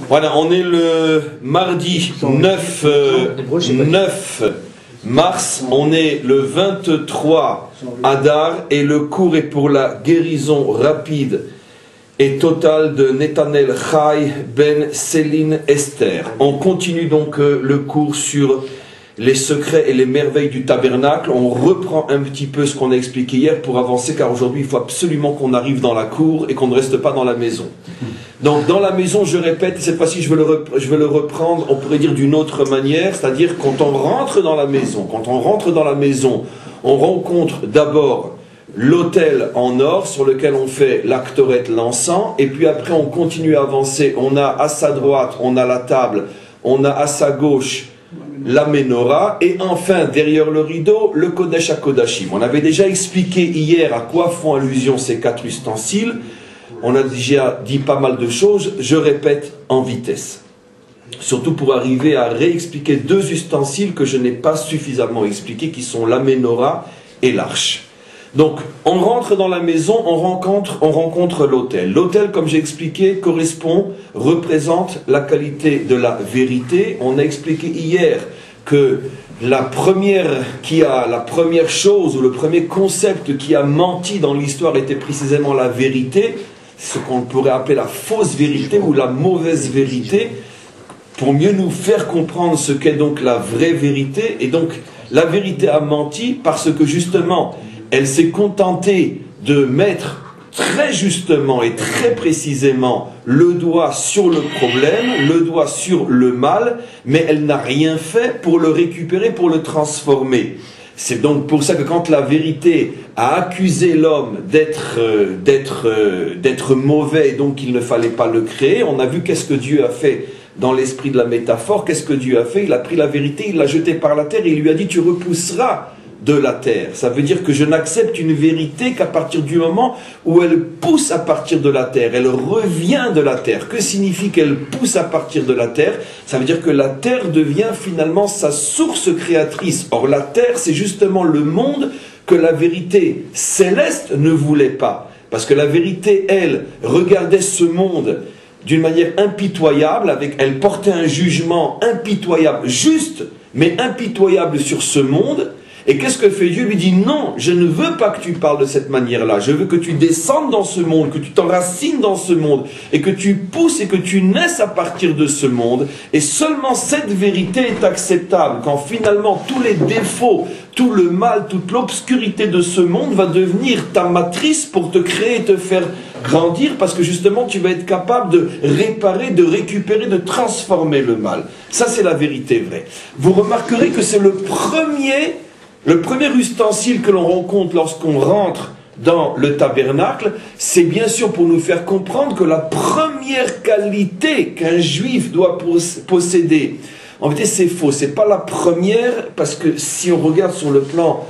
Voilà, on est le mardi 9 mars, on est le 23 Adar et le cours est pour la guérison rapide et totale de Netanel Chai ben Céline Esther. On continue donc le cours sur les secrets et les merveilles du tabernacle. On reprend un petit peu ce qu'on a expliqué hier pour avancer, car aujourd'hui il faut absolument qu'on arrive dans la cour et qu'on ne reste pas dans la maison. Donc dans la maison, je répète, cette fois-ci je vais le reprendre, on pourrait dire d'une autre manière, c'est-à-dire quand on rentre dans la maison, on rencontre d'abord l'autel en or sur lequel on fait l'actorette, l'encens, et puis après on continue à avancer, on a à sa droite, on a la table, on a à sa gauche la menorah, et enfin derrière le rideau, le Kodesh HaKodashim. On avait déjà expliqué hier à quoi font allusion ces quatre ustensiles. On a déjà dit pas mal de choses, je répète en vitesse. Surtout pour arriver à réexpliquer deux ustensiles que je n'ai pas suffisamment expliqués, qui sont la menorah et l'arche. Donc, on rentre dans la maison, on rencontre l'autel. L'autel, comme j'ai expliqué, représente la qualité de la vérité. On a expliqué hier que la première chose, ou le premier concept qui a menti dans l'histoire était précisément la vérité, ce qu'on pourrait appeler la fausse vérité ou la mauvaise vérité, pour mieux nous faire comprendre ce qu'est donc la vraie vérité. Et donc, la vérité a menti parce que justement, elle s'est contentée de mettre très justement et très précisément le doigt sur le problème, le doigt sur le mal, mais elle n'a rien fait pour le récupérer, pour le transformer. C'est donc pour ça que quand la vérité a accusé l'homme d'être mauvais, et donc il ne fallait pas le créer, on a vu qu'est-ce que Dieu a fait dans l'esprit de la métaphore. Qu'est-ce que Dieu a fait? Il a pris la vérité, il l'a jetée par la terre et il lui a dit: tu repousseras de la terre. Ça veut dire que je n'accepte une vérité qu'à partir du moment où elle pousse à partir de la terre, elle revient de la terre. Que signifie qu'elle pousse à partir de la terre? Ça veut dire que la terre devient finalement sa source créatrice. Or la terre, c'est justement le monde que la vérité céleste ne voulait pas. Parce que la vérité, elle, regardait ce monde d'une manière impitoyable, elle portait un jugement impitoyable, juste, mais impitoyable sur ce monde. Et qu'est-ce que fait Dieu? Lui dit: non, je ne veux pas que tu parles de cette manière-là. Je veux que tu descendes dans ce monde, que tu t'enracines dans ce monde, et que tu pousses et que tu naisses à partir de ce monde. Et seulement cette vérité est acceptable, quand finalement tous les défauts, tout le mal, toute l'obscurité de ce monde va devenir ta matrice pour te créer et te faire grandir, parce que justement tu vas être capable de réparer, de récupérer, de transformer le mal. Ça, c'est la vérité vraie. Vous remarquerez que c'est le premier ustensile que l'on rencontre lorsqu'on rentre dans le tabernacle. C'est bien sûr pour nous faire comprendre que la première qualité qu'un juif doit posséder, en fait c'est faux, c'est pas la première, parce que si on regarde sur le plan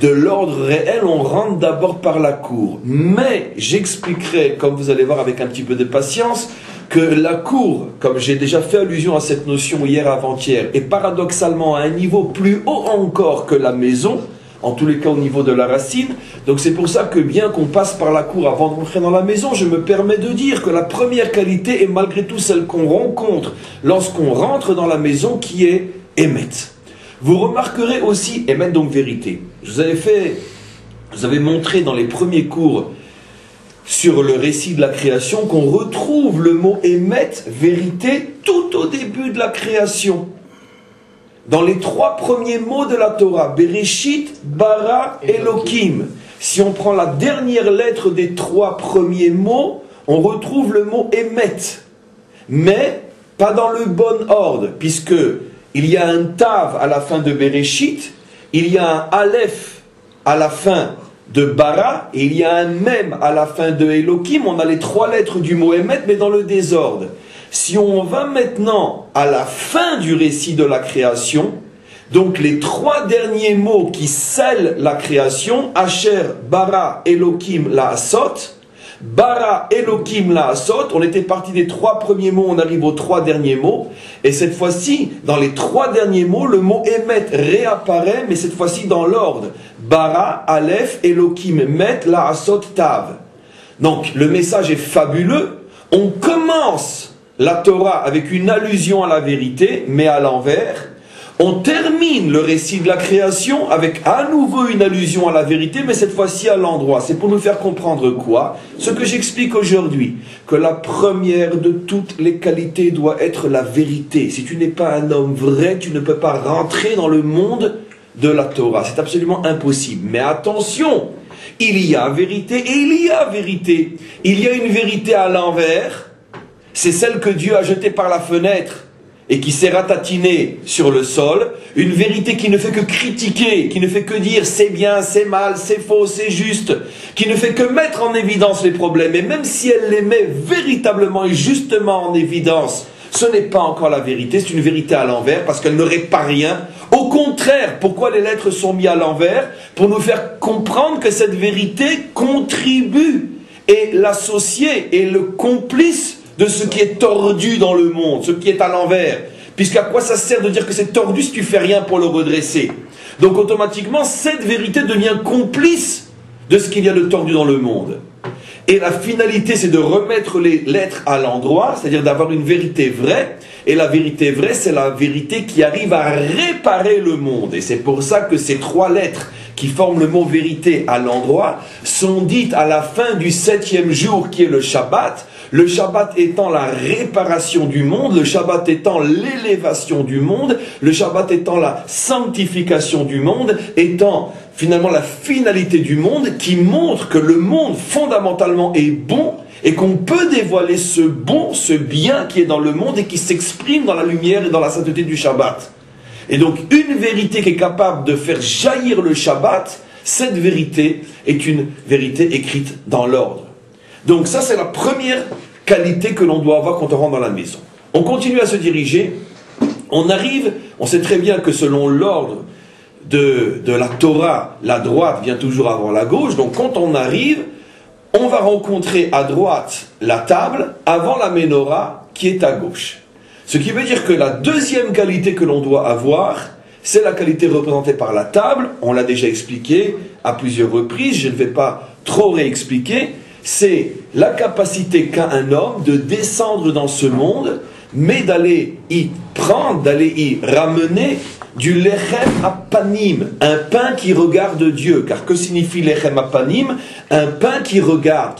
de l'ordre réel, on rentre d'abord par la cour. Mais j'expliquerai, comme vous allez voir avec un petit peu de patience, que la cour, comme j'ai déjà fait allusion à cette notion hier avant-hier, est paradoxalement à un niveau plus haut encore que la maison, en tous les cas au niveau de la racine. Donc c'est pour ça que bien qu'on passe par la cour avant d'entrer dans la maison, je me permets de dire que la première qualité est malgré tout celle qu'on rencontre lorsqu'on rentre dans la maison, qui est Emet. Vous remarquerez aussi Emet, donc vérité. Je vous avais montré dans les premiers cours sur le récit de la création qu'on retrouve le mot Emet, vérité, tout au début de la création. Dans les trois premiers mots de la Torah, Bereshit, Bara, Elohim. Si on prend la dernière lettre des trois premiers mots, on retrouve le mot Emet. Mais pas dans le bon ordre, puisque il y a un Tav à la fin de Bereshit, il y a un Aleph à la fin de Bara, et il y a un Mem à la fin de Elohim. On a les trois lettres du mot Emet, mais dans le désordre. Si on va maintenant à la fin du récit de la création, donc les trois derniers mots qui scellent la création, Asher, Bara, Elohim, Laasot, Bara, Elohim, Laasot, on était parti des trois premiers mots, on arrive aux trois derniers mots, et cette fois-ci, dans les trois derniers mots, le mot Emet réapparaît, mais cette fois-ci dans l'ordre. Bara, Aleph, Elohim, Met, Laasot, Tav. Donc, le message est fabuleux. On commence la Torah avec une allusion à la vérité, mais à l'envers. On termine le récit de la création avec à nouveau une allusion à la vérité, mais cette fois-ci à l'endroit. C'est pour nous faire comprendre quoi? Ce que j'explique aujourd'hui, que la première de toutes les qualités doit être la vérité. Si tu n'es pas un homme vrai, tu ne peux pas rentrer dans le monde de la Torah. C'est absolument impossible. Mais attention, il y a vérité et il y a vérité. Il y a une vérité à l'envers, c'est celle que Dieu a jetée par la fenêtre et qui s'est ratatinée sur le sol, une vérité qui ne fait que critiquer, qui ne fait que dire c'est bien, c'est mal, c'est faux, c'est juste, qui ne fait que mettre en évidence les problèmes, et même si elle les met véritablement et justement en évidence, ce n'est pas encore la vérité, c'est une vérité à l'envers, parce qu'elle ne répare rien. Au contraire, pourquoi les lettres sont mises à l'envers? Pour nous faire comprendre que cette vérité contribue, et l'associer, et le complice de ce qui est tordu dans le monde, ce qui est à l'envers. Puisqu'à quoi ça sert de dire que c'est tordu si tu fais rien pour le redresser? Donc automatiquement, cette vérité devient complice de ce qu'il y a de tordu dans le monde. Et la finalité, c'est de remettre les lettres à l'endroit, c'est-à-dire d'avoir une vérité vraie. Et la vérité vraie, c'est la vérité qui arrive à réparer le monde. Et c'est pour ça que ces trois lettres qui forment le mot vérité à l'endroit sont dites à la fin du 7e jour qui est le Shabbat. Le Shabbat étant la réparation du monde, le Shabbat étant l'élévation du monde, le Shabbat étant la sanctification du monde, étant finalement la finalité du monde qui montre que le monde fondamentalement est bon et qu'on peut dévoiler ce bon, ce bien qui est dans le monde et qui s'exprime dans la lumière et dans la sainteté du Shabbat. Et donc une vérité qui est capable de faire jaillir le Shabbat, cette vérité est une vérité écrite dans l'ordre. Donc ça c'est la première qualité que l'on doit avoir quand on rentre dans la maison. On continue à se diriger, on arrive, on sait très bien que selon l'ordre de la Torah, la droite vient toujours avant la gauche, donc quand on arrive, on va rencontrer à droite la table avant la menorah qui est à gauche. Ce qui veut dire que la deuxième qualité que l'on doit avoir, c'est la qualité représentée par la table, on l'a déjà expliqué à plusieurs reprises, je ne vais pas trop réexpliquer, c'est la capacité qu'a un homme de descendre dans ce monde, mais d'aller y prendre, d'aller y ramener du lechem apanim, un pain qui regarde Dieu. Car que signifie lechem apanim? Un pain qui regarde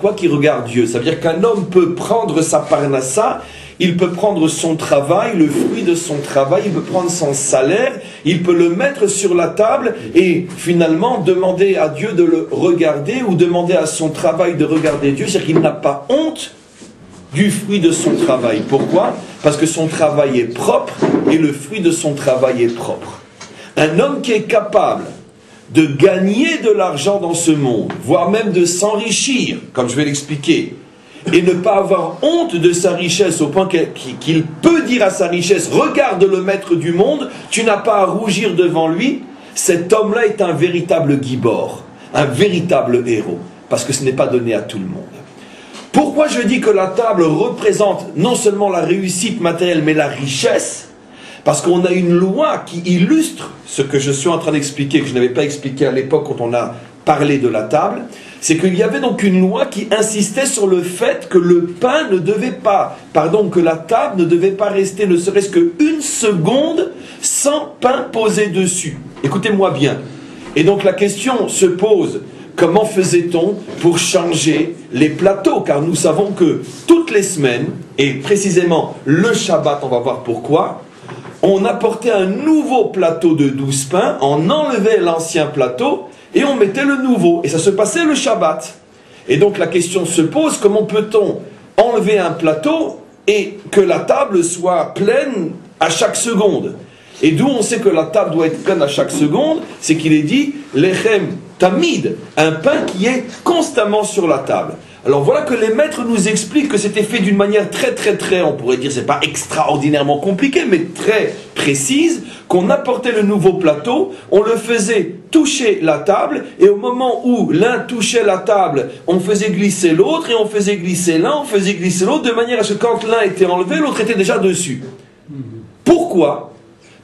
quoi? Qui regarde Dieu. Ça veut dire qu'un homme peut prendre sa parnassa, il peut prendre son travail, le fruit de son travail, il peut prendre son salaire, il peut le mettre sur la table et finalement demander à Dieu de le regarder ou demander à son travail de regarder Dieu. C'est-à-dire qu'il n'a pas honte du fruit de son travail. Pourquoi? Parce que son travail est propre et le fruit de son travail est propre. Un homme qui est capable de gagner de l'argent dans ce monde, voire même de s'enrichir, comme je vais l'expliquer, et ne pas avoir honte de sa richesse au point qu'il peut dire à sa richesse, regarde le maître du monde, tu n'as pas à rougir devant lui, cet homme-là est un véritable gibor, un véritable héros, parce que ce n'est pas donné à tout le monde. Pourquoi je dis que la table représente non seulement la réussite matérielle, mais la richesse? Parce qu'on a une loi qui illustre ce que je suis en train d'expliquer, que je n'avais pas expliqué à l'époque quand on a parlé de la table, c'est qu'il y avait donc une loi qui insistait sur le fait que le pain ne devait pas, que la table ne devait pas rester ne serait-ce qu'une seconde sans pain posé dessus. Écoutez-moi bien. Et donc la question se pose, comment faisait-on pour changer les plateaux? Car nous savons que toutes les semaines, et précisément le Shabbat, on va voir pourquoi, on apportait un nouveau plateau de 12 pains, on enlevait l'ancien plateau, et on mettait le nouveau, et ça se passait le Shabbat. Et donc la question se pose, comment peut-on enlever un plateau et que la table soit pleine à chaque seconde? Et d'où on sait que la table doit être pleine à chaque seconde, c'est qu'il est dit, lechem tamid, un pain qui est constamment sur la table. Alors voilà que les maîtres nous expliquent que c'était fait d'une manière très, on pourrait dire, c'est pas extraordinairement compliqué, mais très précise, qu'on apportait le nouveau plateau, on le faisait toucher la table, et au moment où l'un touchait la table, on faisait glisser l'autre, et on faisait glisser l'un, on faisait glisser l'autre, de manière à ce que quand l'un était enlevé, l'autre était déjà dessus. Pourquoi?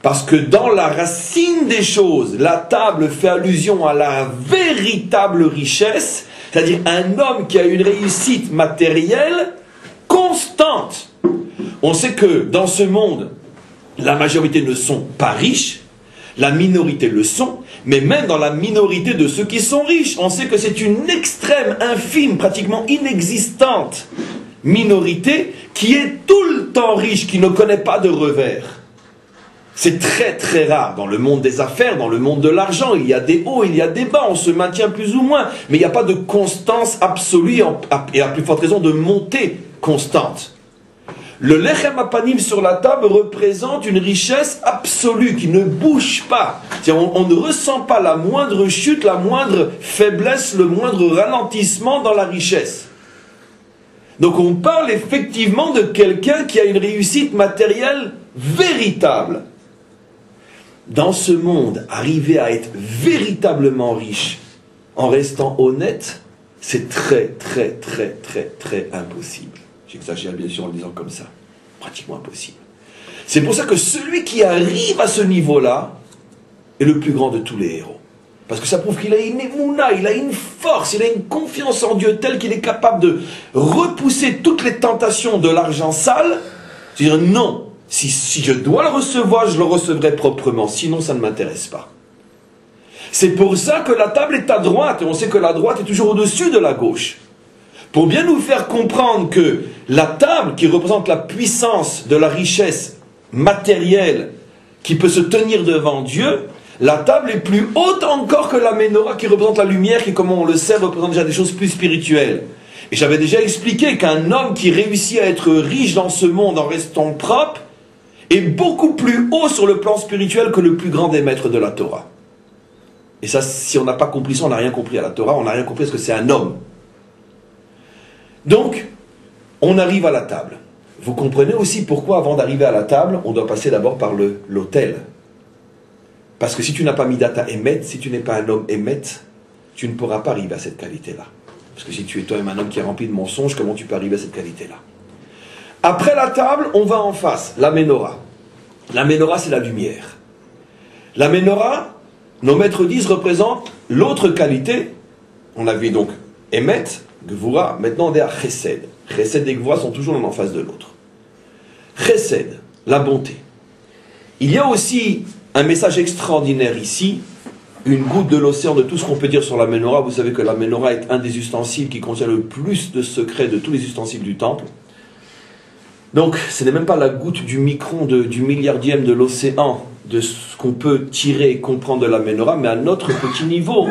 Parce que dans la racine des choses, la table fait allusion à la véritable richesse, c'est-à-dire un homme qui a une réussite matérielle constante. On sait que dans ce monde, la majorité ne sont pas riches, la minorité le sont, mais même dans la minorité de ceux qui sont riches, on sait que c'est une extrême, infime, pratiquement inexistante minorité qui est tout le temps riche, qui ne connaît pas de revers. C'est très très rare dans le monde des affaires, dans le monde de l'argent. Il y a des hauts, il y a des bas, on se maintient plus ou moins, mais il n'y a pas de constance absolue et à plus forte raison de montée constante. Le lechem apanim sur la table représente une richesse absolue qui ne bouge pas. On ne ressent pas la moindre chute, la moindre faiblesse, le moindre ralentissement dans la richesse. Donc on parle effectivement de quelqu'un qui a une réussite matérielle véritable. Dans ce monde, arriver à être véritablement riche en restant honnête, c'est très très très très très impossible. J'exagère bien sûr en le disant comme ça. Pratiquement impossible. C'est pour ça que celui qui arrive à ce niveau-là est le plus grand de tous les héros. Parce que ça prouve qu'il a une émouna, il a une force, il a une confiance en Dieu telle qu'il est capable de repousser toutes les tentations de l'argent sale. C'est-à-dire non, si je dois le recevoir, je le recevrai proprement, sinon ça ne m'intéresse pas. C'est pour ça que la table est à droite, et on sait que la droite est toujours au-dessus de la gauche. Pour bien nous faire comprendre que la table qui représente la puissance de la richesse matérielle qui peut se tenir devant Dieu, la table est plus haute encore que la menorah qui représente la lumière qui, comme on le sait, représente déjà des choses plus spirituelles. Et j'avais déjà expliqué qu'un homme qui réussit à être riche dans ce monde en restant propre est beaucoup plus haut sur le plan spirituel que le plus grand des maîtres de la Torah. Et ça, si on n'a pas compris ça, on n'a rien compris à la Torah, on n'a rien compris à ce que c'est un homme. Donc, on arrive à la table. Vous comprenez aussi pourquoi, avant d'arriver à la table, on doit passer d'abord par l'autel. Parce que si tu n'as pas midata émet, si tu n'es pas un homme émet, tu ne pourras pas arriver à cette qualité-là. Parce que si tu es toi-même un homme qui est rempli de mensonges, comment tu peux arriver à cette qualité-là? Après la table, on va en face, la menorah. La menorah, c'est la lumière. La menorah, nos maîtres disent, représente l'autre qualité. On a vu donc émet, Gvura, maintenant on est à Chesed. Chesed et Gvura sont toujours l'un en face de l'autre. Chesed, la bonté. Il y a aussi un message extraordinaire ici, une goutte de l'océan de tout ce qu'on peut dire sur la menorah. Vous savez que la menorah est un des ustensiles qui contient le plus de secrets de tous les ustensiles du temple. Donc ce n'est même pas la goutte du micron, du milliardième de l'océan, de ce qu'on peut tirer et comprendre de la menorah, mais à notre petit niveau.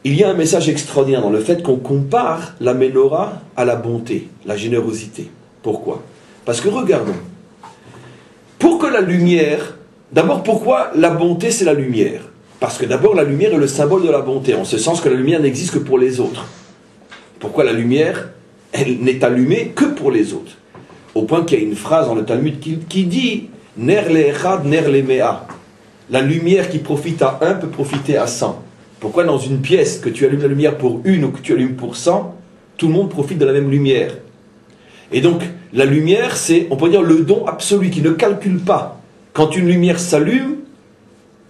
Il y a un message extraordinaire dans le fait qu'on compare la menorah à la bonté, la générosité. Pourquoi? Parce que regardons, pour que la lumière, d'abord pourquoi la bonté c'est la lumière? Parce que d'abord la lumière est le symbole de la bonté, en ce sens que la lumière n'existe que pour les autres. Pourquoi la lumière, elle n'est allumée que pour les autres? Au point qu'il y a une phrase dans le Talmud qui dit « Ner le'echad, ner le'mea ». La lumière qui profite à un peut profiter à 100. Pourquoi dans une pièce, que tu allumes la lumière pour une ou que tu allumes pour 100, tout le monde profite de la même lumière? Et donc, la lumière, c'est, on peut dire, le don absolu qui ne calcule pas. Quand une lumière s'allume,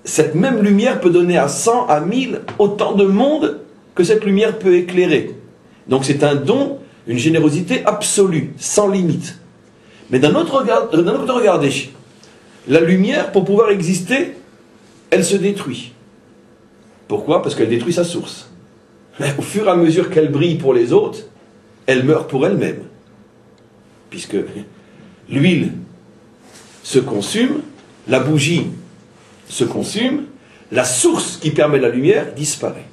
cette même lumière peut donner à 100, à 1000, autant de monde que cette lumière peut éclairer. Donc c'est un don, une générosité absolue, sans limite. Mais d'un autre côté, regardez, la lumière, pour pouvoir exister, elle se détruit. Pourquoi? Parce qu'elle détruit sa source. Mais au fur et à mesure qu'elle brille pour les autres, elle meurt pour elle-même. Puisque l'huile se consume, la bougie se consume, la source qui permet la lumière disparaît.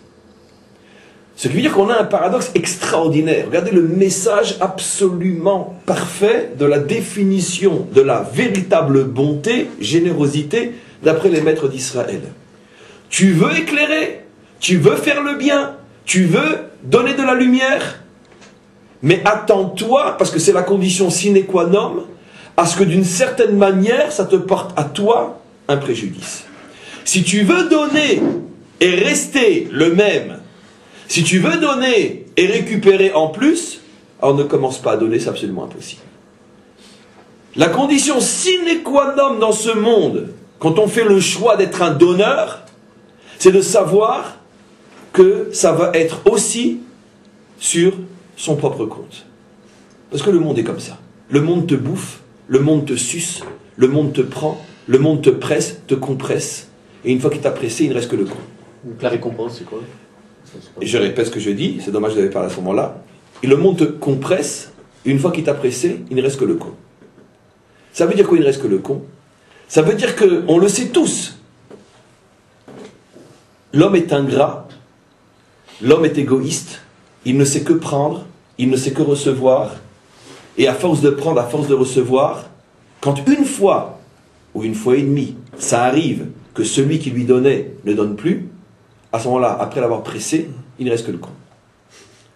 Ce qui veut dire qu'on a un paradoxe extraordinaire. Regardez le message absolument parfait de la définition de la véritable bonté, générosité, d'après les maîtres d'Israël. Tu veux éclairer, tu veux faire le bien, tu veux donner de la lumière, mais attends-toi, parce que c'est la condition sine qua non, à ce que d'une certaine manière, ça te porte à toi un préjudice. Si tu veux donner et rester le même, si tu veux donner et récupérer en plus, alors ne commence pas à donner, c'est absolument impossible. La condition sine qua non dans ce monde, quand on fait le choix d'être un donneur, c'est de savoir que ça va être aussi sur son propre compte. Parce que le monde est comme ça. le monde te bouffe, le monde te suce, le monde te prend, le monde te presse, te compresse, et une fois qu'il t'a pressé, il ne reste que le con. Donc la récompense, c'est quoi? Et je répète ce que je dis, c'est dommage de l'avais parlé à ce moment-là. Et le monde te compresse, et une fois qu'il t'a pressé, il ne reste que le con. Ça veut dire quoi, il ne reste que le con? Ça veut dire que, on le sait tous, l'homme est ingrat, l'homme est égoïste, il ne sait que prendre, il ne sait que recevoir, et à force de prendre, à force de recevoir, quand une fois, ou une fois et demie, ça arrive que celui qui lui donnait ne donne plus, à ce moment-là, après l'avoir pressé, il ne reste que le con.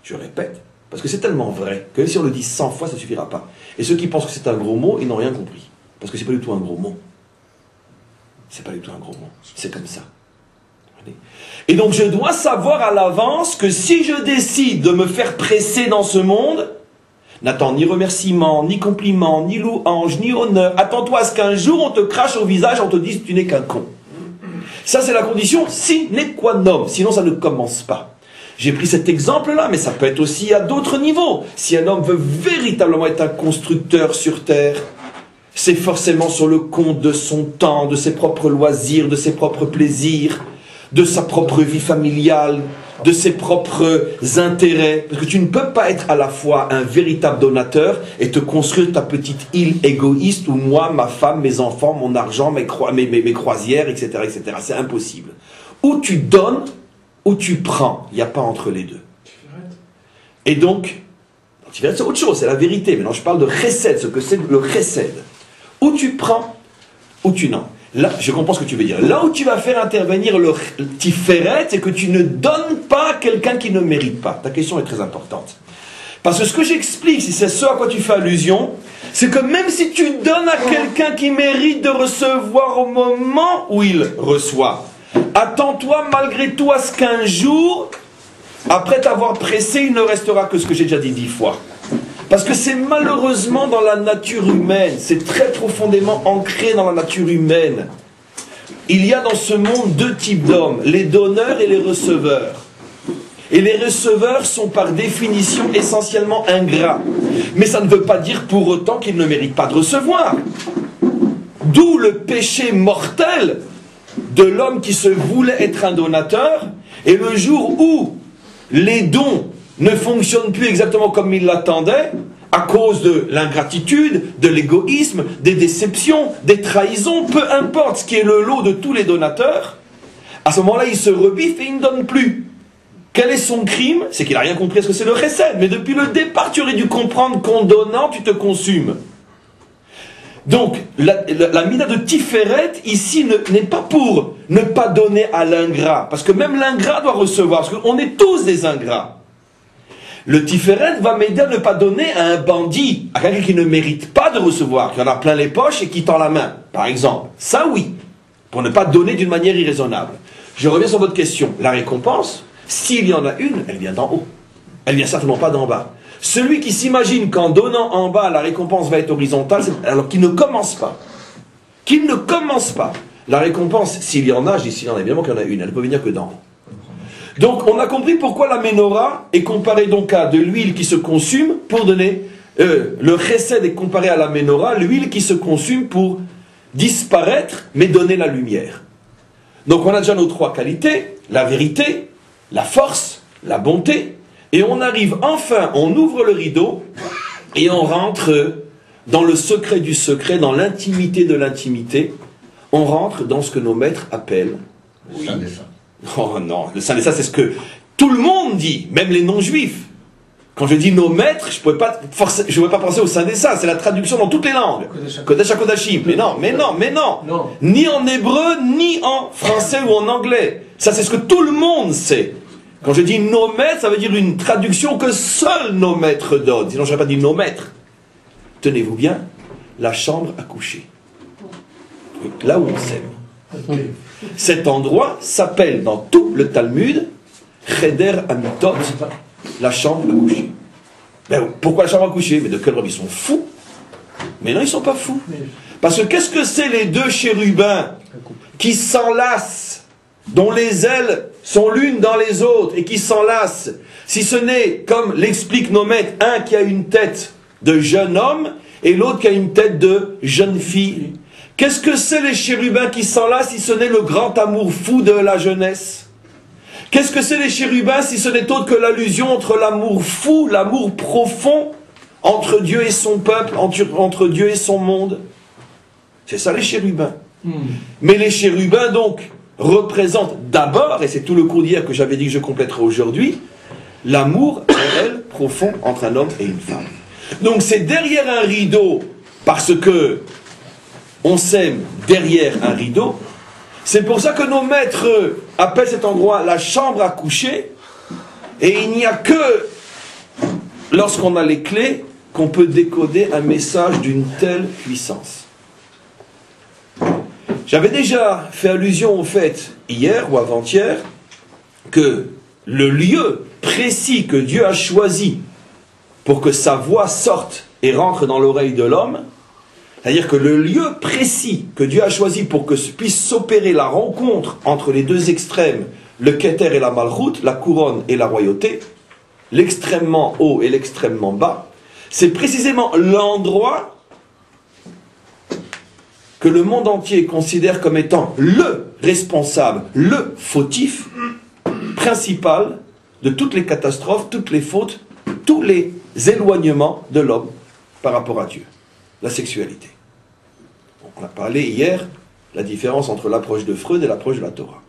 Je répète, parce que c'est tellement vrai, que si on le dit 100 fois, ça ne suffira pas. Et ceux qui pensent que c'est un gros mot, ils n'ont rien compris. Parce que c'est pas du tout un gros mot. C'est pas du tout un gros mot. C'est comme ça. Et donc je dois savoir à l'avance que si je décide de me faire presser dans ce monde, n'attends ni remerciement, ni compliment, ni louange, ni honneur. Attends-toi à ce qu'un jour on te crache au visage, on te dise tu n'es qu'un con. Ça c'est la condition sine qua non, sinon ça ne commence pas. J'ai pris cet exemple-là, mais ça peut être aussi à d'autres niveaux. Si un homme veut véritablement être un constructeur sur terre, c'est forcément sur le compte de son temps, de ses propres loisirs, de ses propres plaisirs, de sa propre vie familiale, de ses propres intérêts. Parce que tu ne peux pas être à la fois un véritable donateur et te construire ta petite île égoïste où moi, ma femme, mes enfants, mon argent, mes croisières, etc., etc. C'est impossible. Ou tu donnes, ou tu prends. Il n'y a pas entre les deux. Et donc, c'est autre chose, c'est la vérité. Maintenant, je parle de chesed, ce que c'est le chesed. Ou tu prends, ou tu n'en. Là, je comprends ce que tu veux dire. Là où tu vas faire intervenir le tiferet, c'est que tu ne donnes pas à quelqu'un qui ne mérite pas. Ta question est très importante. Parce que ce que j'explique, si c'est ce à quoi tu fais allusion, c'est que même si tu donnes à quelqu'un qui mérite de recevoir au moment où il reçoit, attends-toi malgré tout à ce qu'un jour, après t'avoir pressé, il ne restera que ce que j'ai déjà dit 10 fois. Parce que c'est malheureusement dans la nature humaine, c'est très profondément ancré dans la nature humaine. Il y a dans ce monde deux types d'hommes, les donneurs et les receveurs. Et les receveurs sont par définition essentiellement ingrats. Mais ça ne veut pas dire pour autant qu'ils ne méritent pas de recevoir. D'où le péché mortel de l'homme qui se voulait être un donateur, et le jour où les dons ne fonctionne plus exactement comme il l'attendait, à cause de l'ingratitude, de l'égoïsme, des déceptions, des trahisons, peu importe ce qui est le lot de tous les donateurs, à ce moment-là, il se rebiffe et il ne donne plus. Quel est son crime? C'est qu'il n'a rien compris à ce que c'est le chesed. Mais depuis le départ, tu aurais dû comprendre qu'en donnant, tu te consumes. Donc, la mina de Tiferet, ici, n'est pas pour ne pas donner à l'ingrat. Parce que même l'ingrat doit recevoir. Parce qu'on est tous des ingrats. Le Tiferet va m'aider à ne pas donner à un bandit, à quelqu'un qui ne mérite pas de recevoir, qui en a plein les poches et qui tend la main, par exemple. Ça, oui. Pour ne pas donner d'une manière irraisonnable. Je reviens sur votre question. La récompense, s'il y en a une, elle vient d'en haut. Elle vient certainement pas d'en bas. Celui qui s'imagine qu'en donnant en bas, la récompense va être horizontale, alors qu'il ne commence pas. Qu'il ne commence pas. La récompense, s'il y en a, je dis s'il y en a, évidemment qu'il y en a une, elle ne peut venir que d'en haut. Donc, on a compris pourquoi la menorah est comparée donc à de l'huile qui se consume pour donner... le chesed est comparé à la menorah, l'huile qui se consume pour disparaître, mais donner la lumière. Donc, on a déjà nos trois qualités, la vérité, la force, la bonté, et on arrive enfin, on ouvre le rideau, et on rentre dans le secret du secret, dans l'intimité de l'intimité, on rentre dans ce que nos maîtres appellent... Oui. Oh non, le Saint des Saints, c'est ce que tout le monde dit, même les non-juifs. Quand je dis nos maîtres, je ne pouvais pas penser au Saint des Saints, c'est la traduction dans toutes les langues. Kodesh HaKodashim. Mais non. Ni en hébreu, ni en français ou en anglais. Ça, c'est ce que tout le monde sait. Quand je dis nos maîtres, ça veut dire une traduction que seuls nos maîtres donnent. Sinon, je n'aurais pas dit nos maîtres. Tenez-vous bien, la chambre à coucher. Là où on s'aime. Cet endroit s'appelle dans tout le Talmud Cheder Amitot, la chambre à coucher. Ben, pourquoi la chambre à coucher? Mais de quel ordre? Ils sont fous? Mais non, ils ne sont pas fous. Parce que qu'est-ce que c'est les deux chérubins qui s'enlacent, dont les ailes sont l'une dans les autres et qui s'enlacent, si ce n'est, comme l'expliquent nos maîtres, un qui a une tête de jeune homme et l'autre qui a une tête de jeune fille. Qu'est-ce que c'est les chérubins qui s'enlacent si ce n'est le grand amour fou de la jeunesse? Qu'est-ce que c'est les chérubins si ce n'est autre que l'allusion entre l'amour fou, l'amour profond entre Dieu et son peuple, entre Dieu et son monde? C'est ça les chérubins. Mais les chérubins donc représentent d'abord, et c'est tout le cours d'hier que j'avais dit que je compléterai aujourd'hui, l'amour réel, profond entre un homme et une femme. Donc c'est derrière un rideau, parce que on s'aime derrière un rideau. C'est pour ça que nos maîtres appellent cet endroit la chambre à coucher, et il n'y a que lorsqu'on a les clés qu'on peut décoder un message d'une telle puissance. J'avais déjà fait allusion au fait, hier ou avant-hier, que le lieu précis que Dieu a choisi pour que sa voix sorte et rentre dans l'oreille de l'homme, c'est-à-dire que le lieu précis que Dieu a choisi pour que puisse s'opérer la rencontre entre les deux extrêmes, le Keter et la Malchut, la couronne et la royauté, l'extrêmement haut et l'extrêmement bas, c'est précisément l'endroit que le monde entier considère comme étant le responsable, le fautif principal de toutes les catastrophes, toutes les fautes, tous les éloignements de l'homme par rapport à Dieu, la sexualité. On a parlé hier de la différence entre l'approche de Freud et l'approche de la Torah.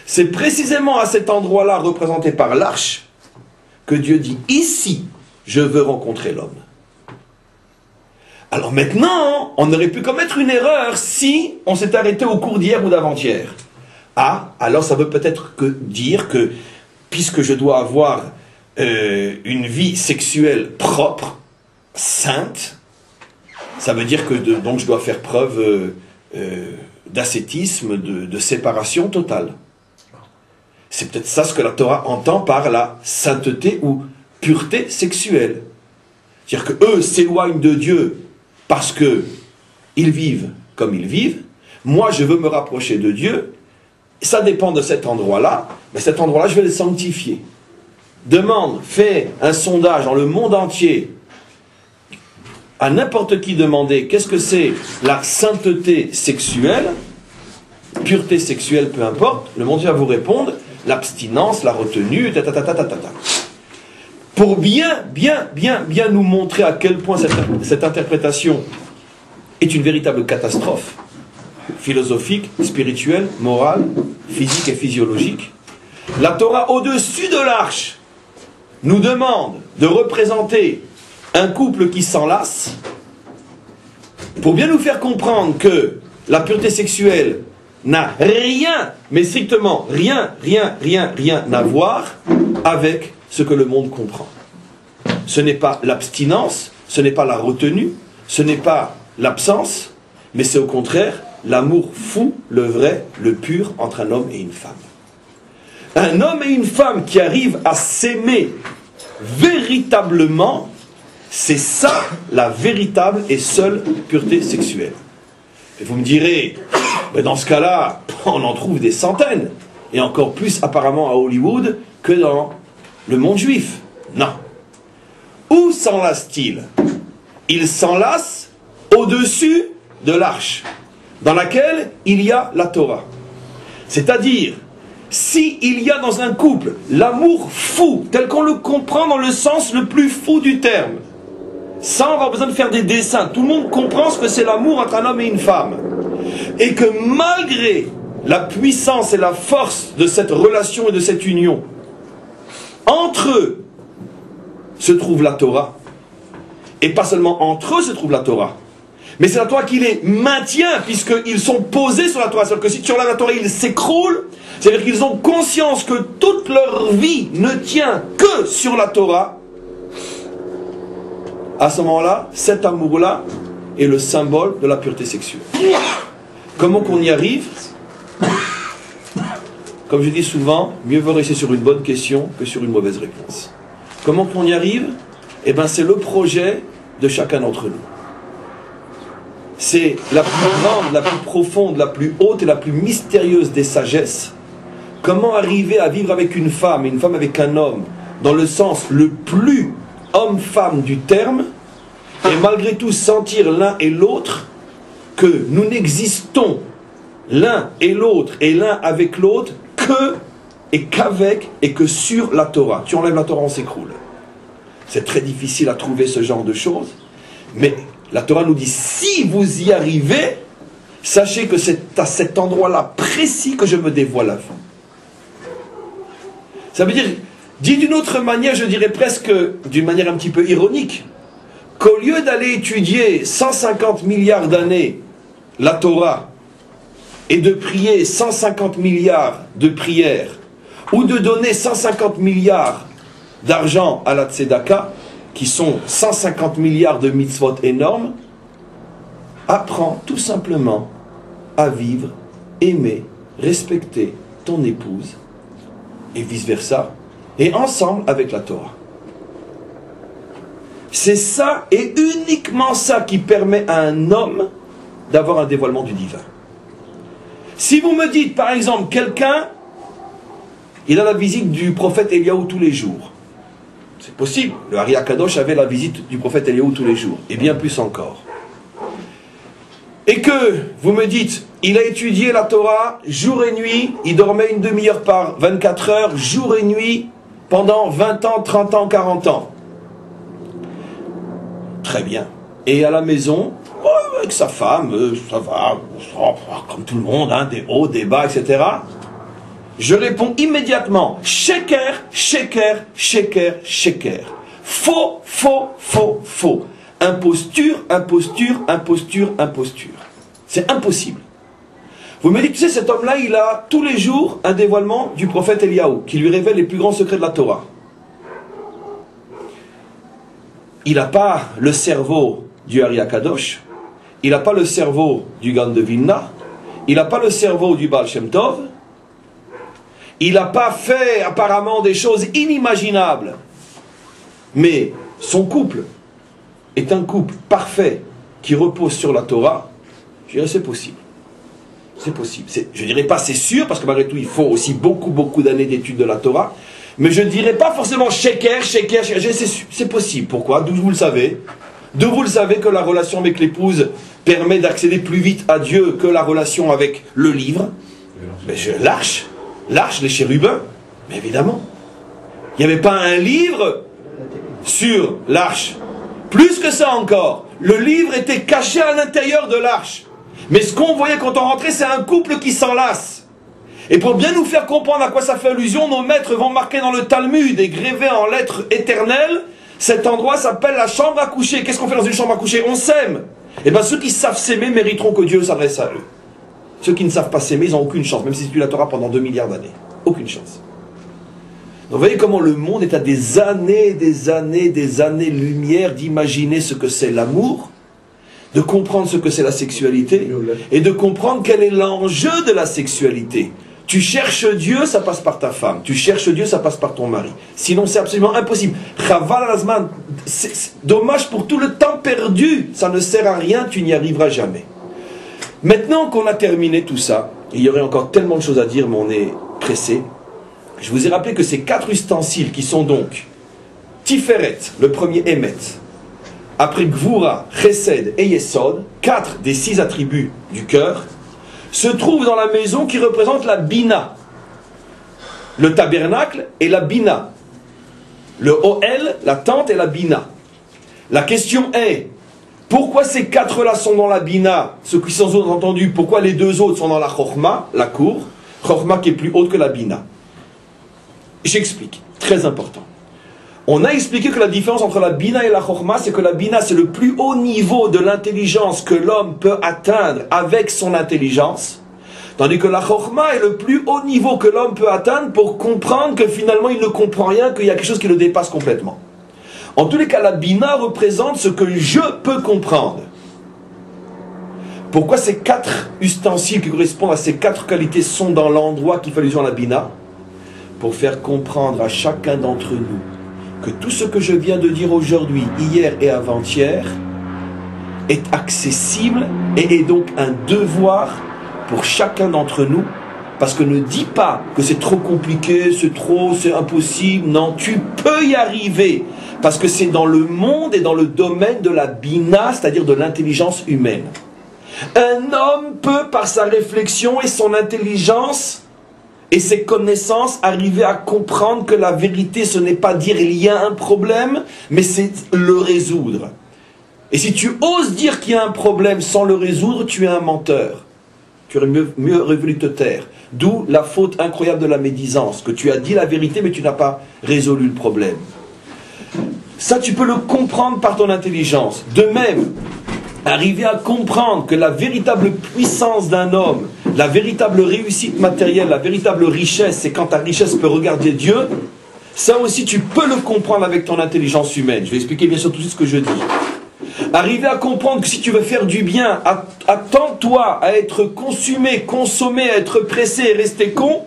C'est précisément à cet endroit-là, représenté par l'arche, que Dieu dit « Ici, je veux rencontrer l'homme ». Alors maintenant, on aurait pu commettre une erreur si on s'est arrêté au cours d'hier ou d'avant-hier. Ah, alors ça veut peut-être dire que, puisque je dois avoir une vie sexuelle propre, sainte, ça veut dire que donc je dois faire preuve d'ascétisme, de séparation totale. C'est peut-être ça ce que la Torah entend par la sainteté ou pureté sexuelle. C'est-à-dire qu'eux s'éloignent de Dieu parce qu'ils vivent comme ils vivent. Moi, je veux me rapprocher de Dieu. Ça dépend de cet endroit-là. Mais cet endroit-là, je vais le sanctifier. Demande, fais un sondage dans le monde entier. À n'importe qui demander qu'est-ce que c'est la sainteté sexuelle, pureté sexuelle, peu importe, le monde va vous répondre l'abstinence, la retenue, Pour bien nous montrer à quel point cette interprétation est une véritable catastrophe philosophique, spirituelle, morale, physique et physiologique, la Torah au-dessus de l'arche nous demande de représenter un couple qui s'enlace pour bien nous faire comprendre que la pureté sexuelle n'a rien, mais strictement rien à voir avec ce que le monde comprend. Ce n'est pas l'abstinence, ce n'est pas la retenue, ce n'est pas l'absence, mais c'est au contraire l'amour fou, le vrai, le pur entre un homme et une femme. Un homme et une femme qui arrivent à s'aimer véritablement, c'est ça la véritable et seule pureté sexuelle. Et vous me direz, mais dans ce cas-là, on en trouve des centaines, et encore plus apparemment à Hollywood que dans le monde juif. Non. Où s'enlace-t-il? Il s'enlace au-dessus de l'arche, dans laquelle il y a la Torah. C'est-à-dire, s'il y a dans un couple l'amour fou, tel qu'on le comprend dans le sens le plus fou du terme, sans avoir besoin de faire des dessins, tout le monde comprend ce que c'est l'amour entre un homme et une femme, et que malgré la puissance et la force de cette relation et de cette union, entre eux se trouve la Torah, et pas seulement entre eux se trouve la Torah, mais c'est la Torah qui les maintient, puisqu'ils sont posés sur la Torah. C'est-à-dire que si sur la Torah ils s'écroulent, c'est-à-dire qu'ils ont conscience que toute leur vie ne tient que sur la Torah. À ce moment-là, cet amour-là est le symbole de la pureté sexuelle. Comment qu'on y arrive? Comme je dis souvent, mieux vaut rester sur une bonne question que sur une mauvaise réponse. Comment qu'on y arrive? Eh bien, c'est le projet de chacun d'entre nous. C'est la plus grande, la plus profonde, la plus haute et la plus mystérieuse des sagesses. Comment arriver à vivre avec une femme, et une femme avec un homme, dans le sens le plus homme-femme du terme, et malgré tout sentir l'un et l'autre que nous n'existons l'un et l'autre et l'un avec l'autre que et qu'avec et que sur la Torah. Tu enlèves la Torah, on s'écroule. C'est très difficile à trouver ce genre de choses, mais la Torah nous dit, si vous y arrivez, sachez que c'est à cet endroit-là précis que je me dévoile à vous. Ça veut dire, dit d'une autre manière, je dirais presque d'une manière un petit peu ironique, qu'au lieu d'aller étudier 150 milliards d'années la Torah et de prier 150 milliards de prières, ou de donner 150 milliards d'argent à la tzedaka, qui sont 150 milliards de mitzvot énormes, apprends tout simplement à vivre, aimer, respecter ton épouse, et vice-versa, et ensemble avec la Torah. C'est ça, et uniquement ça, qui permet à un homme d'avoir un dévoilement du divin. Si vous me dites, par exemple, quelqu'un, il a la visite du prophète Eliaou tous les jours. C'est possible. Le Ari Akadosh avait la visite du prophète Eliaou tous les jours. Et bien plus encore. Et que vous me dites, il a étudié la Torah jour et nuit, il dormait une demi-heure par 24 heures, jour et nuit, pendant 20 ans, 30 ans, 40 ans. Très bien. Et à la maison, avec sa femme, ça va, comme tout le monde, hein, des hauts, des bas, etc. Je réponds immédiatement, sheker, sheker, sheker, sheker. Faux, faux, faux, faux. Imposture, imposture, imposture, imposture. C'est impossible. Vous me dites, tu sais, cet homme-là, il a tous les jours un dévoilement du prophète Eliaou, qui lui révèle les plus grands secrets de la Torah. Il n'a pas le cerveau du Ari Akadosh, il n'a pas le cerveau du Gaon de Vilna, il n'a pas le cerveau du Baal Shem Tov, il n'a pas fait apparemment des choses inimaginables, mais son couple est un couple parfait qui repose sur la Torah. Je dirais c'est possible. C'est possible. Je ne dirais pas c'est sûr, parce que malgré tout il faut aussi beaucoup d'années d'études de la Torah, mais je ne dirais pas forcément sheker, sheker, sheker. C'est possible. Pourquoi? D'où vous le savez? D'où vous le savez que la relation avec l'épouse permet d'accéder plus vite à Dieu que la relation avec le livre? L'arche, les chérubins, mais évidemment. Il n'y avait pas un livre sur l'arche. Plus que ça encore, le livre était caché à l'intérieur de l'arche. Mais ce qu'on voyait quand on rentrait, c'est un couple qui s'enlace. Et pour bien nous faire comprendre à quoi ça fait allusion, nos maîtres vont marquer dans le Talmud et gréver en lettres éternelles, cet endroit s'appelle la chambre à coucher. Qu'est-ce qu'on fait dans une chambre à coucher? On s'aime. Et bien ceux qui savent s'aimer mériteront que Dieu s'adresse à eux. Ceux qui ne savent pas s'aimer, ils n'ont aucune chance, même si tu la Torah pendant 2 milliards d'années. Aucune chance. Donc vous voyez comment le monde est à des années-lumière d'imaginer ce que c'est l'amour, de comprendre ce que c'est la sexualité, et de comprendre quel est l'enjeu de la sexualité. Tu cherches Dieu, ça passe par ta femme. Tu cherches Dieu, ça passe par ton mari. Sinon, c'est absolument impossible. C'est dommage pour tout le temps perdu. Ça ne sert à rien, tu n'y arriveras jamais. Maintenant qu'on a terminé tout ça, il y aurait encore tellement de choses à dire, mais on est pressé. Je vous ai rappelé que ces 4 ustensiles qui sont donc Tiferet, le premier Emet, après Gvura, Chesed et Yesod, 4 des 6 attributs du cœur, se trouvent dans la maison qui représente la Bina. Le tabernacle et la Bina. Le Ohel, la tente et la Bina. La question est, pourquoi ces 4-là sont dans la Bina, ceux qui sont entendus, pourquoi les 2 autres sont dans la Chokhma, la cour, Chokhma qui est plus haute que la Bina? J'explique, très important. On a expliqué que la différence entre la Bina et la Chokhma, c'est que la Bina, c'est le plus haut niveau de l'intelligence que l'homme peut atteindre avec son intelligence, tandis que la Chokhma est le plus haut niveau que l'homme peut atteindre pour comprendre que finalement il ne comprend rien, qu'il y a quelque chose qui le dépasse complètement. En tous les cas, la Bina représente ce que je peux comprendre. Pourquoi ces 4 ustensiles qui correspondent à ces 4 qualités sont dans l'endroit qui fait allusion à la Bina? Pour faire comprendre à chacun d'entre nous que tout ce que je viens de dire aujourd'hui, hier et avant-hier, est accessible et est donc un devoir pour chacun d'entre nous, parce que ne dis pas que c'est trop compliqué, c'est impossible. Non, tu peux y arriver, Parce que c'est dans le monde et dans le domaine de la bina, c'est-à-dire de l'intelligence humaine. Un homme peut, par sa réflexion et son intelligence et ses connaissances, arriver à comprendre que la vérité, ce n'est pas dire il y a un problème, mais c'est le résoudre. Et si tu oses dire qu'il y a un problème sans le résoudre, tu es un menteur. Tu aurais mieux voulu te taire. D'où la faute incroyable de la médisance, que tu as dit la vérité, mais tu n'as pas résolu le problème. Ça, tu peux le comprendre par ton intelligence. De même, arriver à comprendre que la véritable puissance d'un homme, la véritable réussite matérielle, la véritable richesse, c'est quand ta richesse peut regarder Dieu, ça aussi, tu peux le comprendre avec ton intelligence humaine. Je vais expliquer bien sûr tout ce que je dis. Arriver à comprendre que si tu veux faire du bien, attends-toi à être consumé, consommé, à être pressé et rester con.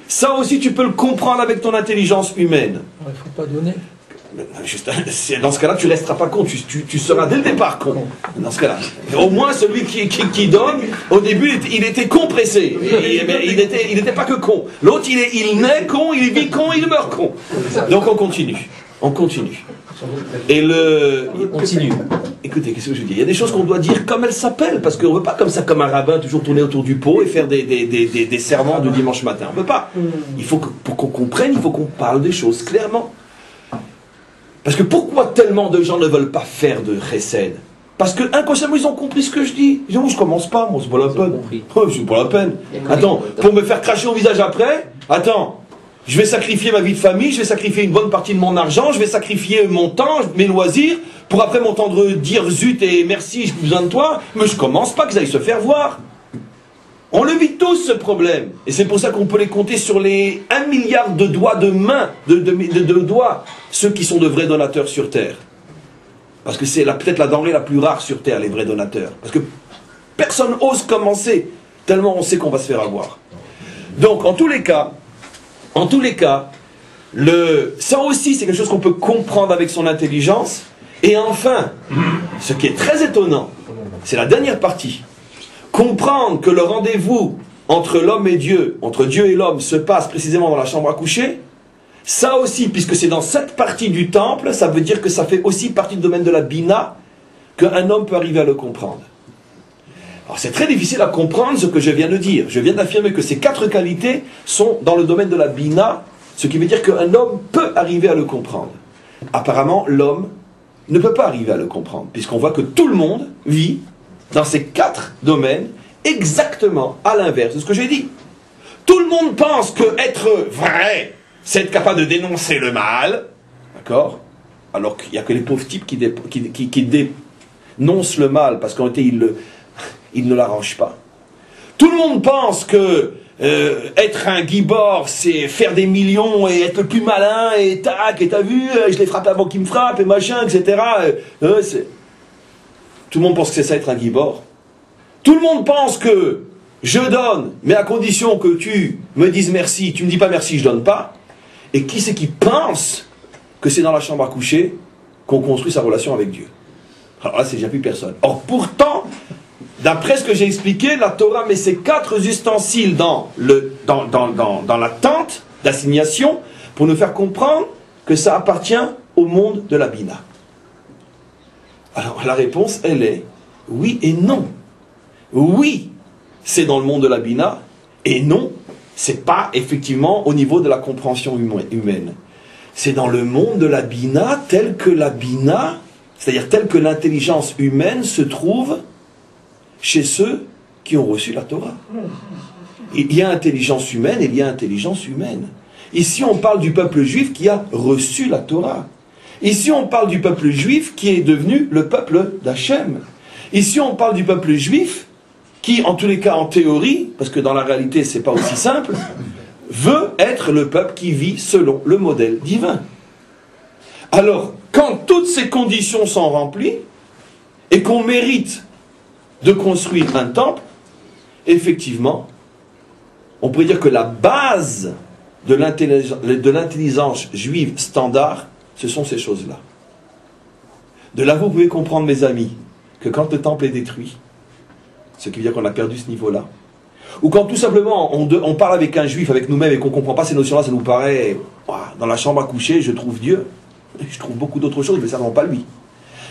Ça aussi, tu peux le comprendre avec ton intelligence humaine. Il ne faut pas donner. Dans ce cas-là, tu ne resteras pas con, tu seras dès le départ con. Dans ce cas-là. Au moins, celui qui donne, au début, il était con pressé. Il n'était pas que con. L'autre, il naît con, il vit con, il meurt con. Donc on continue. On continue. On continue. Écoutez, qu'est-ce que je dis? Il y a des choses qu'on doit dire comme elles s'appellent, parce qu'on ne veut pas comme ça, comme un rabbin, toujours tourner autour du pot et faire des serments de dimanche matin. On ne veut pas. Il faut pour qu'on comprenne, il faut qu'on parle des choses clairement. Parce que pourquoi tellement de gens ne veulent pas faire de chesed? Parce que inconsciemment ils ont compris ce que je dis. Ils disent, oh, je commence pas, moi, c'est pas la peine. Oh, c'est pas la peine. Attends, pour me faire cracher au visage après, attends. Je vais sacrifier ma vie de famille, je vais sacrifier une bonne partie de mon argent, je vais sacrifier mon temps, mes loisirs, pour après m'entendre dire zut et merci, j'ai besoin de toi, mais je commence pas qu'ils aillent se faire voir. On le vit tous ce problème. Et c'est pour ça qu'on peut les compter sur les 1 milliard de doigts de main, de doigts, ceux qui sont de vrais donateurs sur Terre. Parce que c'est peut-être la denrée la plus rare sur Terre, les vrais donateurs. Parce que personne n'ose commencer, tellement on sait qu'on va se faire avoir. Donc, en tous les cas, ça aussi c'est quelque chose qu'on peut comprendre avec son intelligence. Et enfin, ce qui est très étonnant, c'est la dernière partie. Comprendre que le rendez-vous entre l'homme et Dieu, entre Dieu et l'homme, se passe précisément dans la chambre à coucher. Ça aussi, puisque c'est dans cette partie du temple, ça veut dire que ça fait aussi partie du domaine de la bina, qu'un homme peut arriver à le comprendre. Alors c'est très difficile à comprendre ce que je viens de dire. Je viens d'affirmer que ces 4 qualités sont dans le domaine de la bina, ce qui veut dire qu'un homme peut arriver à le comprendre. Apparemment, l'homme ne peut pas arriver à le comprendre, puisqu'on voit que tout le monde vit dans ces 4 domaines exactement à l'inverse de ce que j'ai dit. Tout le monde pense que être vrai, c'est être capable de dénoncer le mal, d'accord? Alors qu'il n'y a que les pauvres types qui dénoncent le mal, parce qu'en réalité, ils ne l'arrangent pas. Tout le monde pense que être un guibord, c'est faire des millions et être le plus malin, et tac, et t'as vu, je l'ai frappé avant qu'il me frappe, et machin, etc. Tout le monde pense que c'est ça être un guibord. Tout le monde pense que je donne, mais à condition que tu me dises merci, tu me dis pas merci, je donne pas. Et qui c'est qui pense que c'est dans la chambre à coucher qu'on construit sa relation avec Dieu? Alors là, c'est déjà plus personne. Or, pourtant, d'après ce que j'ai expliqué, la Torah met ces 4 ustensiles dans la tente d'assignation pour nous faire comprendre que ça appartient au monde de la Bina. Alors la réponse, elle est oui et non. Oui, c'est dans le monde de la Bina, et non, c'est pas effectivement au niveau de la compréhension humaine. C'est dans le monde de la Bina, tel que la Bina, c'est-à-dire tel que l'intelligence humaine se trouve chez ceux qui ont reçu la Torah. Il y a intelligence humaine et il y a intelligence humaine. Ici, on parle du peuple juif qui a reçu la Torah. Ici, on parle du peuple juif qui est devenu le peuple d'Hachem. Ici, on parle du peuple juif qui, en tous les cas, en théorie, parce que dans la réalité, c'est pas aussi simple, veut être le peuple qui vit selon le modèle divin. Alors, quand toutes ces conditions sont remplies, et qu'on mérite de construire un temple, effectivement, on pourrait dire que la base de l'intelligence juive standard, ce sont ces choses-là. De là, vous pouvez comprendre, mes amis, que quand le temple est détruit, ce qui veut dire qu'on a perdu ce niveau-là, ou quand tout simplement on parle avec un juif, avec nous-mêmes, et qu'on ne comprend pas ces notions-là, ça nous paraît, dans la chambre à coucher, je trouve Dieu. Je trouve beaucoup d'autres choses, mais certainement pas lui.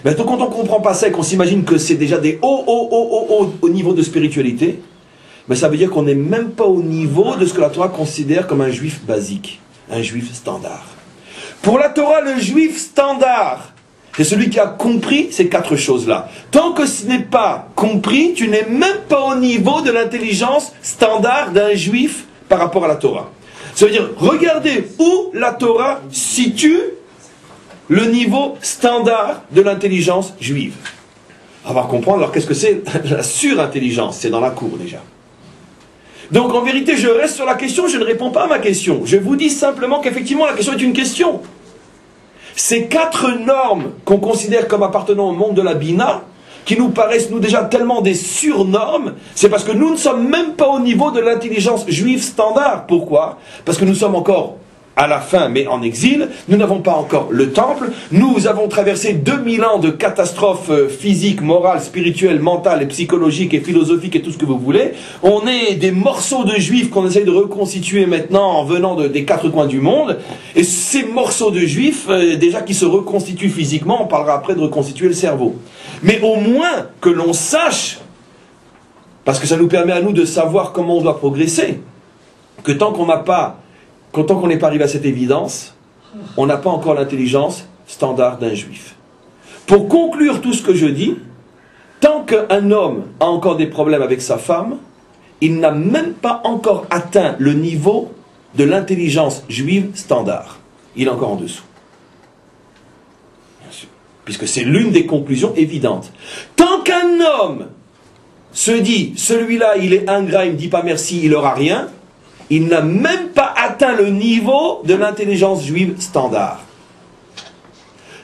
Mais quand on ne comprend pas ça et qu'on s'imagine que c'est déjà des hauts niveau de spiritualité, mais ça veut dire qu'on n'est même pas au niveau de ce que la Torah considère comme un juif basique, un juif standard. Pour la Torah, le juif standard, c'est celui qui a compris ces 4 choses-là. Tant que ce n'est pas compris, tu n'es même pas au niveau de l'intelligence standard d'un juif par rapport à la Torah. Ça veut dire, regardez où la Torah situe le niveau standard de l'intelligence juive. On va comprendre, alors qu'est-ce que c'est la surintelligence? C'est dans la cour déjà. Donc en vérité, je reste sur la question, je ne réponds pas à ma question. Je vous dis simplement qu'effectivement la question est une question. Ces 4 normes qu'on considère comme appartenant au monde de la Bina, qui nous paraissent nous déjà tellement des surnormes, c'est parce que nous ne sommes même pas au niveau de l'intelligence juive standard. Pourquoi? Parce que nous sommes encore à la fin, mais en exil, nous n'avons pas encore le temple, nous avons traversé 2000 ans de catastrophes physiques, morales, spirituelles, mentales et psychologiques et philosophiques et tout ce que vous voulez. On est des morceaux de juifs qu'on essaye de reconstituer maintenant en venant des 4 coins du monde, et ces morceaux de juifs, déjà qui se reconstituent physiquement, on parlera après de reconstituer le cerveau. Mais au moins que l'on sache, parce que ça nous permet à nous de savoir comment on doit progresser, que tant qu'on n'est pas arrivé à cette évidence, on n'a pas encore l'intelligence standard d'un juif. Pour conclure tout ce que je dis, tant qu'un homme a encore des problèmes avec sa femme, il n'a même pas encore atteint le niveau de l'intelligence juive standard. Il est encore en dessous. Bien sûr. Puisque c'est l'une des conclusions évidentes. Tant qu'un homme se dit, celui-là il est ingrat, il ne me dit pas merci, il n'aura rien, il n'a même pas atteint le niveau de l'intelligence juive standard.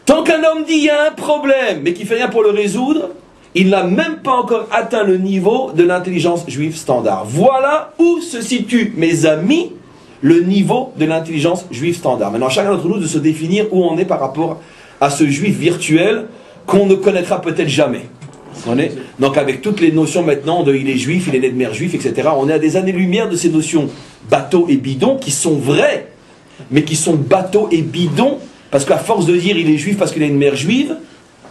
Tant qu'un homme dit il y a un problème, mais qu'il ne fait rien pour le résoudre, il n'a même pas encore atteint le niveau de l'intelligence juive standard. Voilà où se situe, mes amis, le niveau de l'intelligence juive standard. Maintenant, chacun d'entre nous de se définir où on est par rapport à ce juif virtuel qu'on ne connaîtra peut-être jamais. Donc avec toutes les notions maintenant de il est juif, il est né de mère juif, etc. On est à des années-lumière de ces notions bateau et bidon qui sont vraies, mais qui sont bateau et bidon, parce qu'à force de dire il est juif parce qu'il a une mère juive,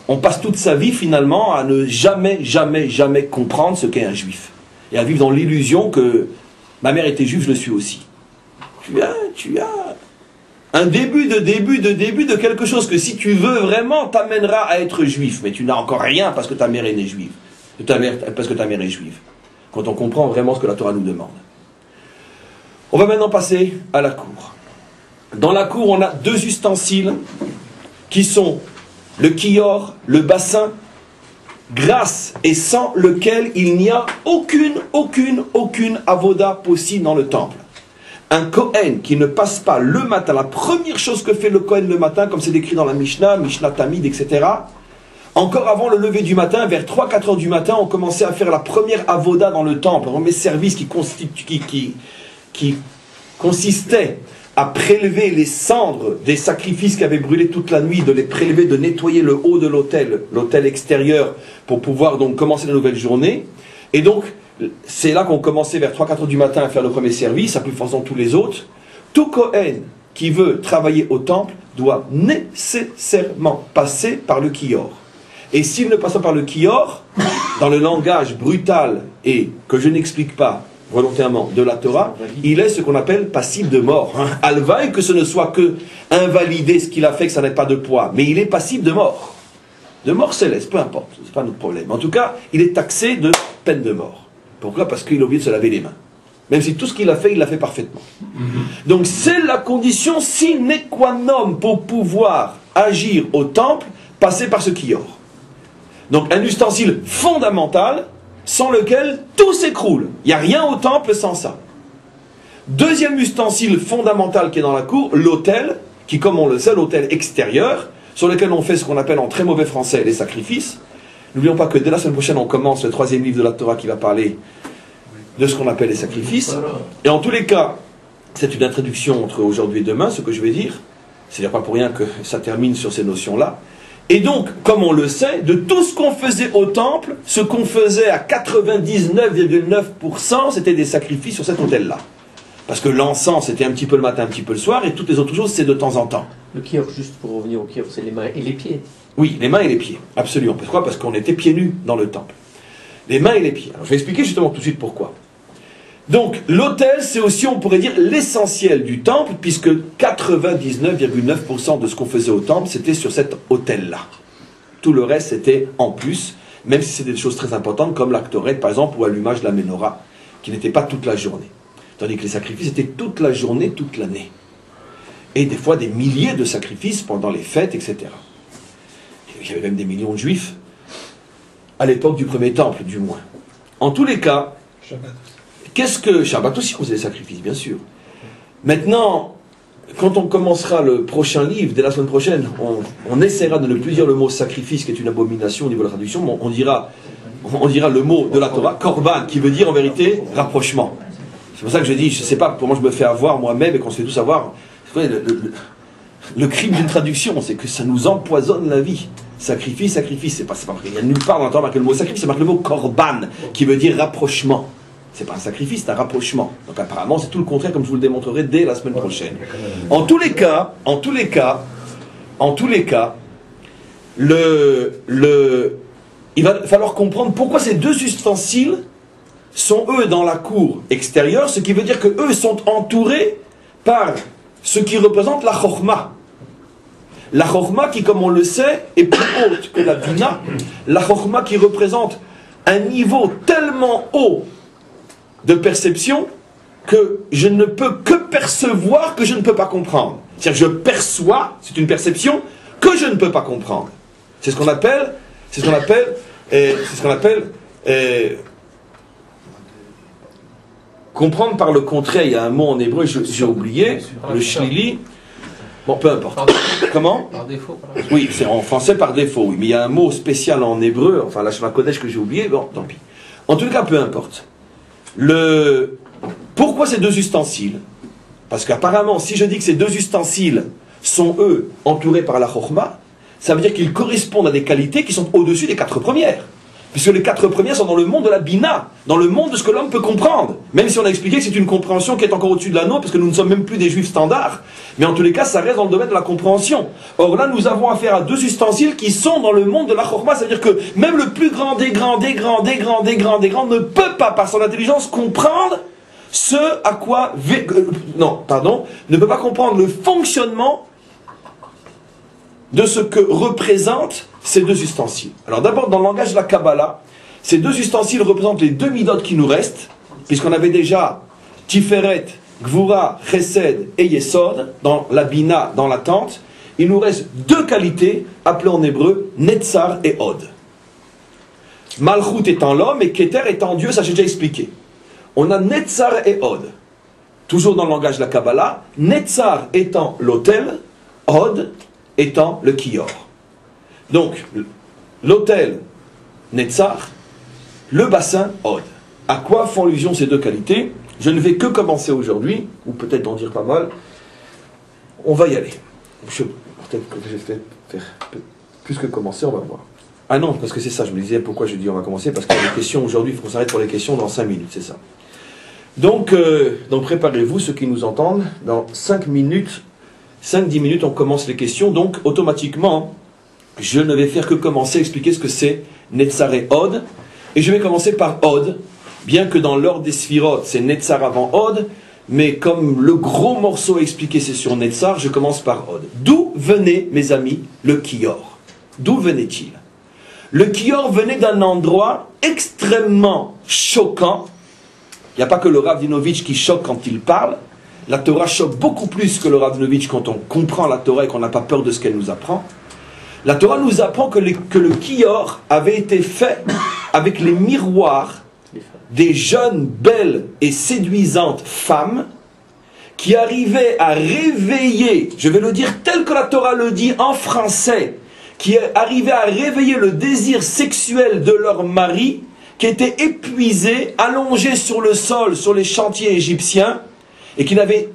on passe toute sa vie finalement à ne jamais comprendre ce qu'est un juif. Et à vivre dans l'illusion que ma mère était juive, je le suis aussi. Tu as un début de quelque chose que si tu veux vraiment t'amènera à être juif, mais tu n'as encore rien parce que ta mère est née juive, parce que ta mère est juive. Quand on comprend vraiment ce que la Torah nous demande. On va maintenant passer à la cour. Dans la cour, on a 2 ustensiles qui sont le kior, le bassin, grâce et sans lequel il n'y a aucune avoda possible dans le temple. Un Kohen qui ne passe pas le matin, la première chose que fait le Kohen le matin, comme c'est décrit dans la Mishnah, Mishnah Tamid, etc., encore avant le lever du matin, vers 3-4 heures du matin, on commençait à faire la première avoda dans le temple, un premier service qui consistait à prélever les cendres des sacrifices qui avaient brûlé toute la nuit, de les prélever, de nettoyer le haut de l'autel extérieur, pour pouvoir donc commencer la nouvelle journée. Et donc, c'est là qu'on commençait vers 3-4 heures du matin à faire le premier service, à plus force dans tous les autres. Tout Kohen qui veut travailler au temple doit nécessairement passer par le kior. Et s'il ne passe pas par le kior, dans le langage brutal et que je n'explique pas volontairement de la Torah, il est ce qu'on appelle passible de mort. Alvaï, que ce ne soit que invalider ce qu'il a fait, que ça n'ait pas de poids, mais il est passible de mort. De mort céleste, peu importe, c'est pas notre problème. En tout cas, il est taxé de peine de mort. Pourquoi? Parce qu'il a oublié de se laver les mains. Même si tout ce qu'il a fait, il l'a fait parfaitement. Donc c'est la condition sine qua non pour pouvoir agir au temple, passer par ce kior. Donc un ustensile fondamental, sans lequel tout s'écroule. Il n'y a rien au temple sans ça. Deuxième ustensile fondamental qui est dans la cour, l'autel, qui comme on le sait, l'autel extérieur, sur lequel on fait ce qu'on appelle en très mauvais français les sacrifices. N'oublions pas que dès la semaine prochaine, on commence le 3e livre de la Torah qui va parler de ce qu'on appelle les sacrifices. Et en tous les cas, c'est une introduction entre aujourd'hui et demain, ce que je vais dire. C'est pas pour rien que ça termine sur ces notions-là. Et donc, comme on le sait, de tout ce qu'on faisait au temple, ce qu'on faisait à 99,9%, c'était des sacrifices sur cet autel-là. Parce que l'encens, c'était un petit peu le matin, un petit peu le soir, et toutes les autres choses, c'est de temps en temps. Le kior, juste pour revenir au kior, c'est les mains et les pieds. Oui, les mains et les pieds, absolument. Pourquoi? Parce qu'on était pieds nus dans le temple. Les mains et les pieds. Alors, je vais expliquer justement tout de suite pourquoi. Donc, l'autel, c'est aussi, on pourrait dire, l'essentiel du temple, puisque 99,9% de ce qu'on faisait au temple, c'était sur cet autel-là. Tout le reste, c'était en plus, même si c'était des choses très importantes, comme l'actoret, par exemple, ou allumage de la menorah, qui n'était pas toute la journée. Tandis que les sacrifices étaient toute la journée, toute l'année. Et des fois, des milliers de sacrifices pendant les fêtes, etc. Il y avait même des millions de juifs, à l'époque du premier temple, du moins. En tous les cas, qu'est-ce que... Shabbat aussi, on faisait des sacrifices, bien sûr. Maintenant, quand on commencera le prochain livre, dès la semaine prochaine, on essaiera de ne plus dire le mot sacrifice, qui est une abomination au niveau de la traduction, mais on dira le mot de la Torah, korban, qui veut dire en vérité rapprochement. C'est pour ça que je dis, je ne sais pas comment je me fais avoir moi-même et qu'on se fait tous avoir. Le crime d'une traduction, c'est que ça nous empoisonne la vie. Sacrifice, sacrifice, c'est pas vrai. Il y a nulle part dans la Torah marqué le mot sacrifice, c'est marqué le mot korban, qui veut dire rapprochement. C'est pas un sacrifice, c'est un rapprochement. Donc apparemment, c'est tout le contraire, comme je vous le démontrerai dès la semaine prochaine. En tous les cas, il va falloir comprendre pourquoi ces deux ustensiles sont eux dans la cour extérieure, ce qui veut dire que eux sont entourés par ce qui représente la chorma. La chorma qui, comme on le sait, est plus haute que la bina. La chorma qui représente un niveau tellement haut de perception que je ne peux que percevoir que je ne peux pas comprendre. C'est-à-dire je perçois, c'est une perception que je ne peux pas comprendre. C'est ce qu'on appelle comprendre par le contraire. Il y a un mot en hébreu, j'ai oublié, le shlili. Bon, peu importe. Comment? Par défaut. Oui, c'est en français par défaut, oui. Mais il y a un mot spécial en hébreu, enfin la Shema Kodesh que j'ai oublié, bon, tant pis. En tout cas, peu importe. Pourquoi ces deux ustensiles? Parce qu'apparemment, si je dis que ces deux ustensiles sont, eux, entourés par la chorma, ça veut dire qu'ils correspondent à des qualités qui sont au-dessus des 4 premières. Puisque les 4 premières sont dans le monde de la bina, dans le monde de ce que l'homme peut comprendre. Même si on a expliqué que c'est une compréhension qui est encore au-dessus de la nôtre, parce que nous ne sommes même plus des juifs standards. Mais en tous les cas, ça reste dans le domaine de la compréhension. Or là, nous avons affaire à deux ustensiles qui sont dans le monde de la chorma. C'est-à-dire que même le plus grand des grands ne peut pas, par son intelligence, comprendre ce à quoi... ne peut pas comprendre le fonctionnement de ce que représentent ces deux ustensiles. Alors d'abord, dans le langage de la Kabbalah, ces deux ustensiles représentent les deux midot qui nous restent, puisqu'on avait déjà Tiferet, Gvura, Chesed et Yesod, dans la Bina, dans la tente. Il nous reste deux qualités, appelées en hébreu Netzar et Od. Malchut étant l'homme et Keter étant Dieu, ça j'ai déjà expliqué. On a Netzar et Od. Toujours dans le langage de la Kabbalah, Netzar étant l'autel, Od étant le kior. Donc, l'autel, Netzar, le bassin, Od. À quoi font allusion ces deux qualités? Je ne vais que commencer aujourd'hui, ou peut-être en dire pas mal. On va y aller. Peut-être que je vais faire plus que commencer, on va voir. Ah non, parce que c'est ça, je me disais pourquoi je dis on va commencer, parce qu'il y a des questions aujourd'hui, il faut qu'on s'arrête pour les questions dans 5 minutes, c'est ça. Donc préparez-vous, ceux qui nous entendent, dans 5 minutes, 5-10 minutes, on commence les questions, donc automatiquement, je ne vais faire que commencer à expliquer ce que c'est Netzar et Od, et je vais commencer par Od, bien que dans l'ordre des Sphirot, c'est Netzar avant Od, mais comme le gros morceau à expliquer c'est sur Netzar, je commence par Od. D'où venait, mes amis, le Kior? D'où venait-il? Le Kior venait d'un endroit extrêmement choquant. Il n'y a pas que le Rav Dinovitch qui choque quand il parle. La Torah choque beaucoup plus que le Rav Dinovitch quand on comprend la Torah et qu'on n'a pas peur de ce qu'elle nous apprend. La Torah nous apprend que le Kior avait été fait avec les miroirs des jeunes, belles et séduisantes femmes qui arrivaient à réveiller, je vais le dire tel que la Torah le dit en français, qui arrivaient à réveiller le désir sexuel de leur mari, qui était épuisé, allongé sur le sol, sur les chantiers égyptiens, et qui n'avaient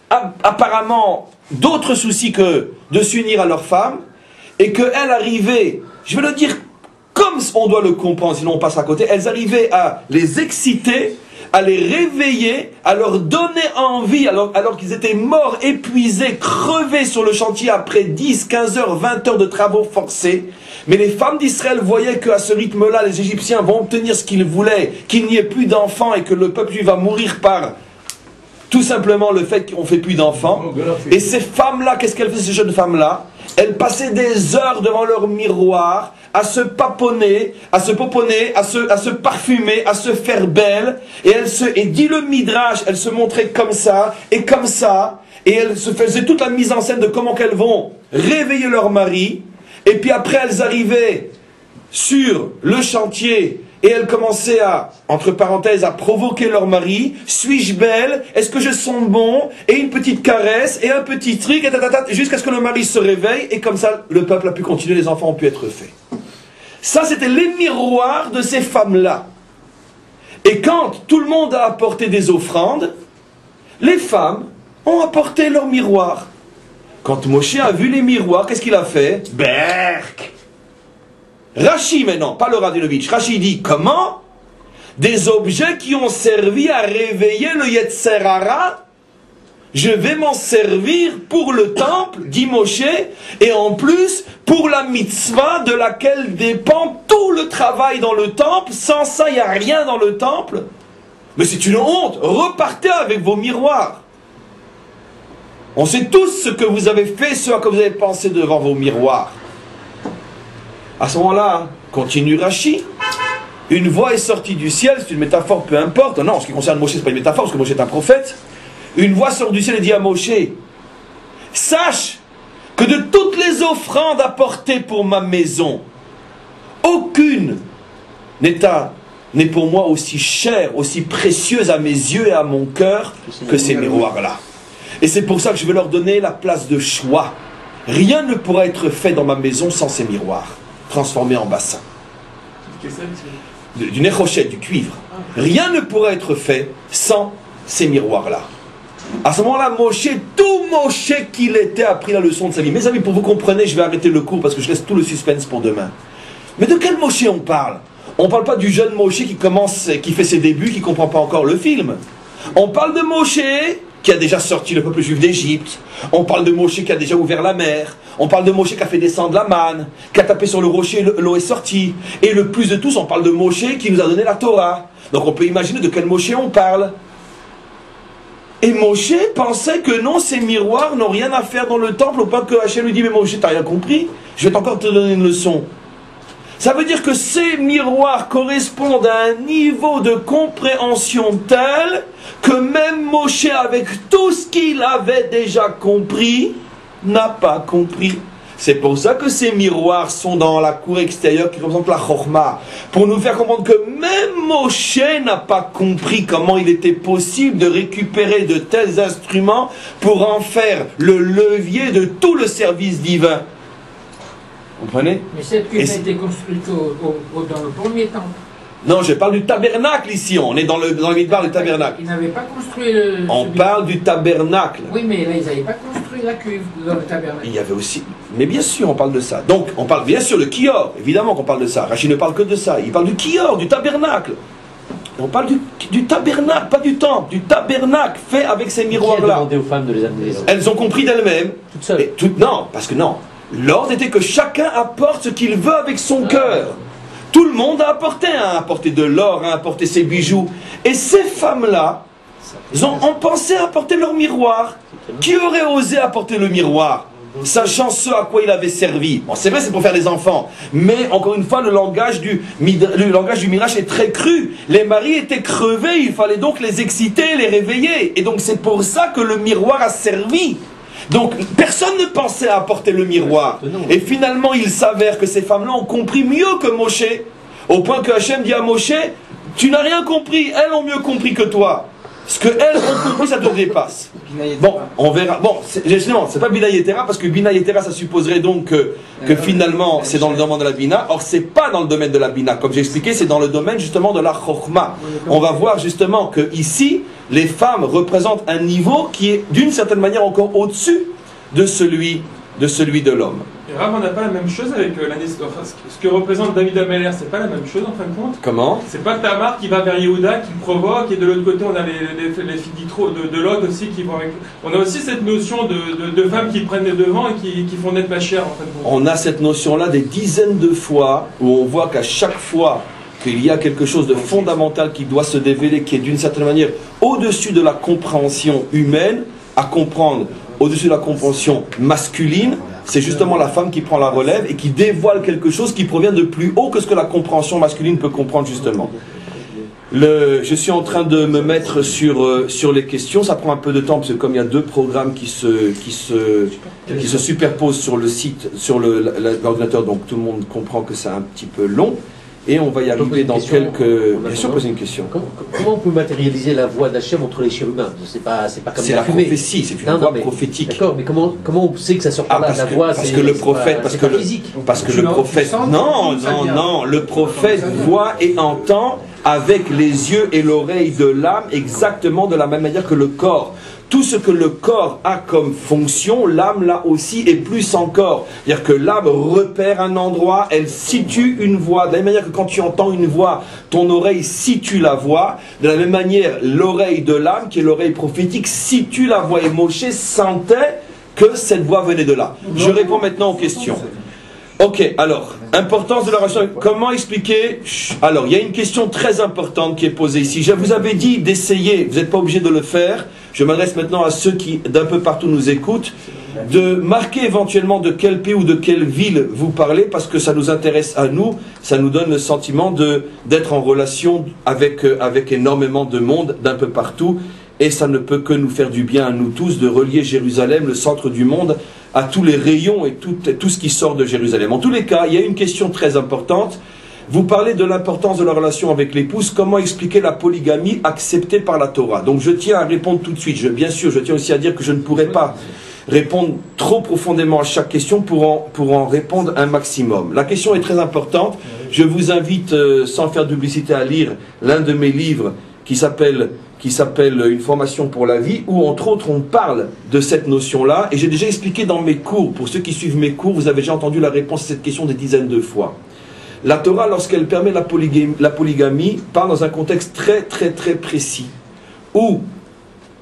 apparemment d'autres soucis que de s'unir à leur femme, et qu'elles arrivaient, je vais le dire comme on doit le comprendre, sinon on passe à côté, elles arrivaient à les exciter à les réveiller, à leur donner envie, alors qu'ils étaient morts, épuisés, crevés sur le chantier après 10, 15 heures, 20 heures de travaux forcés. Mais les femmes d'Israël voyaient qu'à ce rythme-là, les Égyptiens vont obtenir ce qu'ils voulaient, qu'il n'y ait plus d'enfants et que le peuple juif va mourir par tout simplement le fait qu'on ne fait plus d'enfants. Et ces femmes-là, qu'est-ce qu'elles faisaient, ces jeunes femmes-là? Elles passaient des heures devant leur miroir à se paponner, à se parfumer, à se faire belle. Et dit le Midrash, elles se montraient comme ça, et elles se faisaient toute la mise en scène de comment qu'elles vont réveiller leur mari. Et puis après, elles arrivaient sur le chantier et elles commençaient à, entre parenthèses, à provoquer leur mari. Suis-je belle? Est-ce que je sens bon? Et une petite caresse, et un petit truc, jusqu'à ce que le mari se réveille. Et comme ça, le peuple a pu continuer, les enfants ont pu être faits. Ça, c'était les miroirs de ces femmes-là. Et quand tout le monde a apporté des offrandes, les femmes ont apporté leurs miroirs. Quand Moshe a vu les miroirs, qu'est-ce qu'il a fait? Berk! Rashi maintenant, pas le Rabinovitch. Rashi dit, comment? Des objets qui ont servi à réveiller le Yetzer Hara, je vais m'en servir pour le temple, dit Moshe, et en plus, pour la mitzvah de laquelle dépend tout le travail dans le temple. Sans ça, il n'y a rien dans le temple. Mais c'est une honte. Repartez avec vos miroirs. On sait tous ce que vous avez fait, ce à quoi vous avez pensé devant vos miroirs. À ce moment-là, continue Rashi, une voix est sortie du ciel, c'est une métaphore, peu importe. Non, en ce qui concerne Moshe, ce n'est pas une métaphore, parce que Moshe est un prophète. Une voix sort du ciel et dit à Moshe, sache que de toutes les offrandes apportées pour ma maison, aucune n'est pour moi aussi chère, aussi précieuse à mes yeux et à mon cœur que ces miroirs-là. Et c'est pour ça que je vais leur donner la place de choix. Rien ne pourra être fait dans ma maison sans ces miroirs, transformés en bassin. Du néchochet, du cuivre. Rien ne pourra être fait sans ces miroirs-là. À ce moment-là, Moshe, tout Moshe qu'il était, a pris la leçon de sa vie. Mes amis, pour vous comprendre, je vais arrêter le cours parce que je laisse tout le suspense pour demain. Mais de quel Moshe on parle? On ne parle pas du jeune Moshe qui fait ses débuts, qui ne comprend pas encore le film. On parle de Moshe qui a déjà sorti le peuple juif d'Égypte. On parle de Moshe qui a déjà ouvert la mer. On parle de Moshe qui a fait descendre la manne, qui a tapé sur le rocher, l'eau est sortie. Et le plus de tous, on parle de Moshe qui nous a donné la Torah. Donc on peut imaginer de quel Moshe on parle. Et Moshe pensait que non, ces miroirs n'ont rien à faire dans le temple, au point que Hachem lui dit, mais Moshe, t'as rien compris? Je vais encore te donner une leçon. Ça veut dire que ces miroirs correspondent à un niveau de compréhension tel que même Moshe, avec tout ce qu'il avait déjà compris, n'a pas compris. C'est pour ça que ces miroirs sont dans la cour extérieure qui représente la Chorma, pour nous faire comprendre que même Moshe n'a pas compris comment il était possible de récupérer de tels instruments pour en faire le levier de tout le service divin. Vous comprenez? Mais cette cuve a été construite dans le premier temple. Non, je parle du tabernacle ici, on est dans le midbar du tabernacle. Ils n'avaient pas construit le... On parle du tabernacle. Oui, mais là, ils n'avaient pas construit la cuve dans le tabernacle. Il y avait aussi... Mais bien sûr, on parle de ça. Donc, on parle bien sûr le kior, évidemment qu'on parle de ça. Rachid ne parle que de ça. Il parle du kior, du tabernacle. On parle du tabernacle, pas du temple, du tabernacle fait avec ces miroirs-là. Qui a demandé aux femmes de les amener? Elles ont compris d'elles-mêmes. Toutes seules? Non, parce que non. L'ordre était que chacun apporte ce qu'il veut avec son cœur. Tout le monde a apporté de l'or, a apporté ses bijoux. Et ces femmes-là, ont pensé à apporter leur miroir. Qui aurait osé apporter le miroir, sachant ce à quoi il avait servi? Bon, c'est vrai, c'est pour faire des enfants. Mais, encore une fois, le langage du Midrash est très cru. Les maris étaient crevés, il fallait donc les exciter, les réveiller. Et donc, c'est pour ça que le miroir a servi. Donc, personne ne pensait à apporter le miroir. Et finalement, il s'avère que ces femmes-là ont compris mieux que Moshe. Au point que Hachem dit à Moshe, tu n'as rien compris, elles ont mieux compris que toi. Ce que elles ont compris, ça te dépasse. Bon, on verra. Bon, justement, c'est pas Bina Yetera, parce que Bina Yetera, ça supposerait donc que finalement, c'est dans le domaine de la Bina. Or, c'est pas dans le domaine de la Bina. Comme j'ai expliqué, c'est dans le domaine justement de la Chokhma. On va voir justement que ici, les femmes représentent un niveau qui est d'une certaine manière encore au-dessus de celui de celui de l'homme. Et Rav, on n'a pas la même chose avec enfin, ce que représente David Ameller, c'est pas la même chose en fin de compte. Comment? C'est pas Tamar qui va vers Yehuda, qui le provoque, et de l'autre côté on a les filles d'Itro, de Lot aussi qui vont avec... On a aussi cette notion de femmes qui prennent les devants et qui font naître la chair en fin de compte. On a cette notion-là des dizaines de fois où on voit qu'à chaque fois qu'il y a quelque chose de fondamental qui doit se dévoiler, qui est d'une certaine manière au-dessus de la compréhension humaine, à comprendre au-dessus de la compréhension masculine, c'est justement la femme qui prend la relève et qui dévoile quelque chose qui provient de plus haut que ce que la compréhension masculine peut comprendre justement. Je suis en train de me mettre sur les questions, ça prend un peu de temps parce que comme il y a deux programmes qui se superposent sur le site, sur l'ordinateur, donc tout le monde comprend que c'est un petit peu long. Et on va y arriver dans quelques... Bien sûr, poser une question. Comment on peut matérialiser la voix d'Hachem entre les chérubins? C'est pas comme c'est la prophétie, c'est une voix prophétique. D'accord, mais comment on sait que ça sort par là? La voix, parce que le prophète, parce que le prophète, non, le prophète voit et entend avec les yeux et l'oreille de l'âme exactement de la même manière que le corps. Tout ce que le corps a comme fonction, l'âme l'a aussi et plus encore. C'est-à-dire que l'âme repère un endroit, elle situe une voix. De la même manière que quand tu entends une voix, ton oreille situe la voix. De la même manière, l'oreille de l'âme, qui est l'oreille prophétique, situe la voix. Et Moshe sentait que cette voix venait de là. Je réponds maintenant aux questions. Ok, alors, importance de la relation. Comment expliquer? Alors, il y a une question très importante qui est posée ici. Je vous avais dit d'essayer, vous n'êtes pas obligé de le faire. Je m'adresse maintenant à ceux qui, d'un peu partout, nous écoutent, de marquer éventuellement de quel pays ou de quelle ville vous parlez, parce que ça nous intéresse à nous, ça nous donne le sentiment d'être en relation avec énormément de monde, d'un peu partout, et ça ne peut que nous faire du bien à nous tous, de relier Jérusalem, le centre du monde, à tous les rayons et tout ce qui sort de Jérusalem. En tous les cas, il y a une question très importante. Vous parlez de l'importance de la relation avec l'épouse. Comment expliquer la polygamie acceptée par la Torah? Donc je tiens à répondre tout de suite. Bien sûr, je tiens aussi à dire que je ne pourrai pas répondre trop profondément à chaque question pour en répondre un maximum. La question est très importante. Je vous invite, sans faire de publicité, à lire l'un de mes livres qui s'appelle Une formation pour la vie, où entre autres on parle de cette notion-là. Et j'ai déjà expliqué dans mes cours, pour ceux qui suivent mes cours, vous avez déjà entendu la réponse à cette question des dizaines de fois. La Torah, lorsqu'elle permet la polygamie, parle dans un contexte très très très précis, où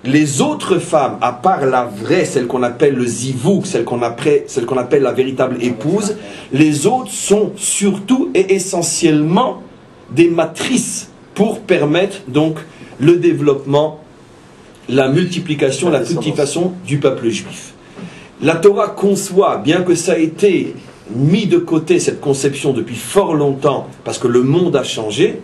les autres femmes, à part la vraie, celle qu'on appelle le zivouk, celle qu'on appelle la véritable épouse, les autres sont surtout et essentiellement des matrices pour permettre donc le développement, la multiplication, la cultivation du peuple juif. La Torah conçoit, bien que ça ait été mis de côté cette conception depuis fort longtemps, parce que le monde a changé,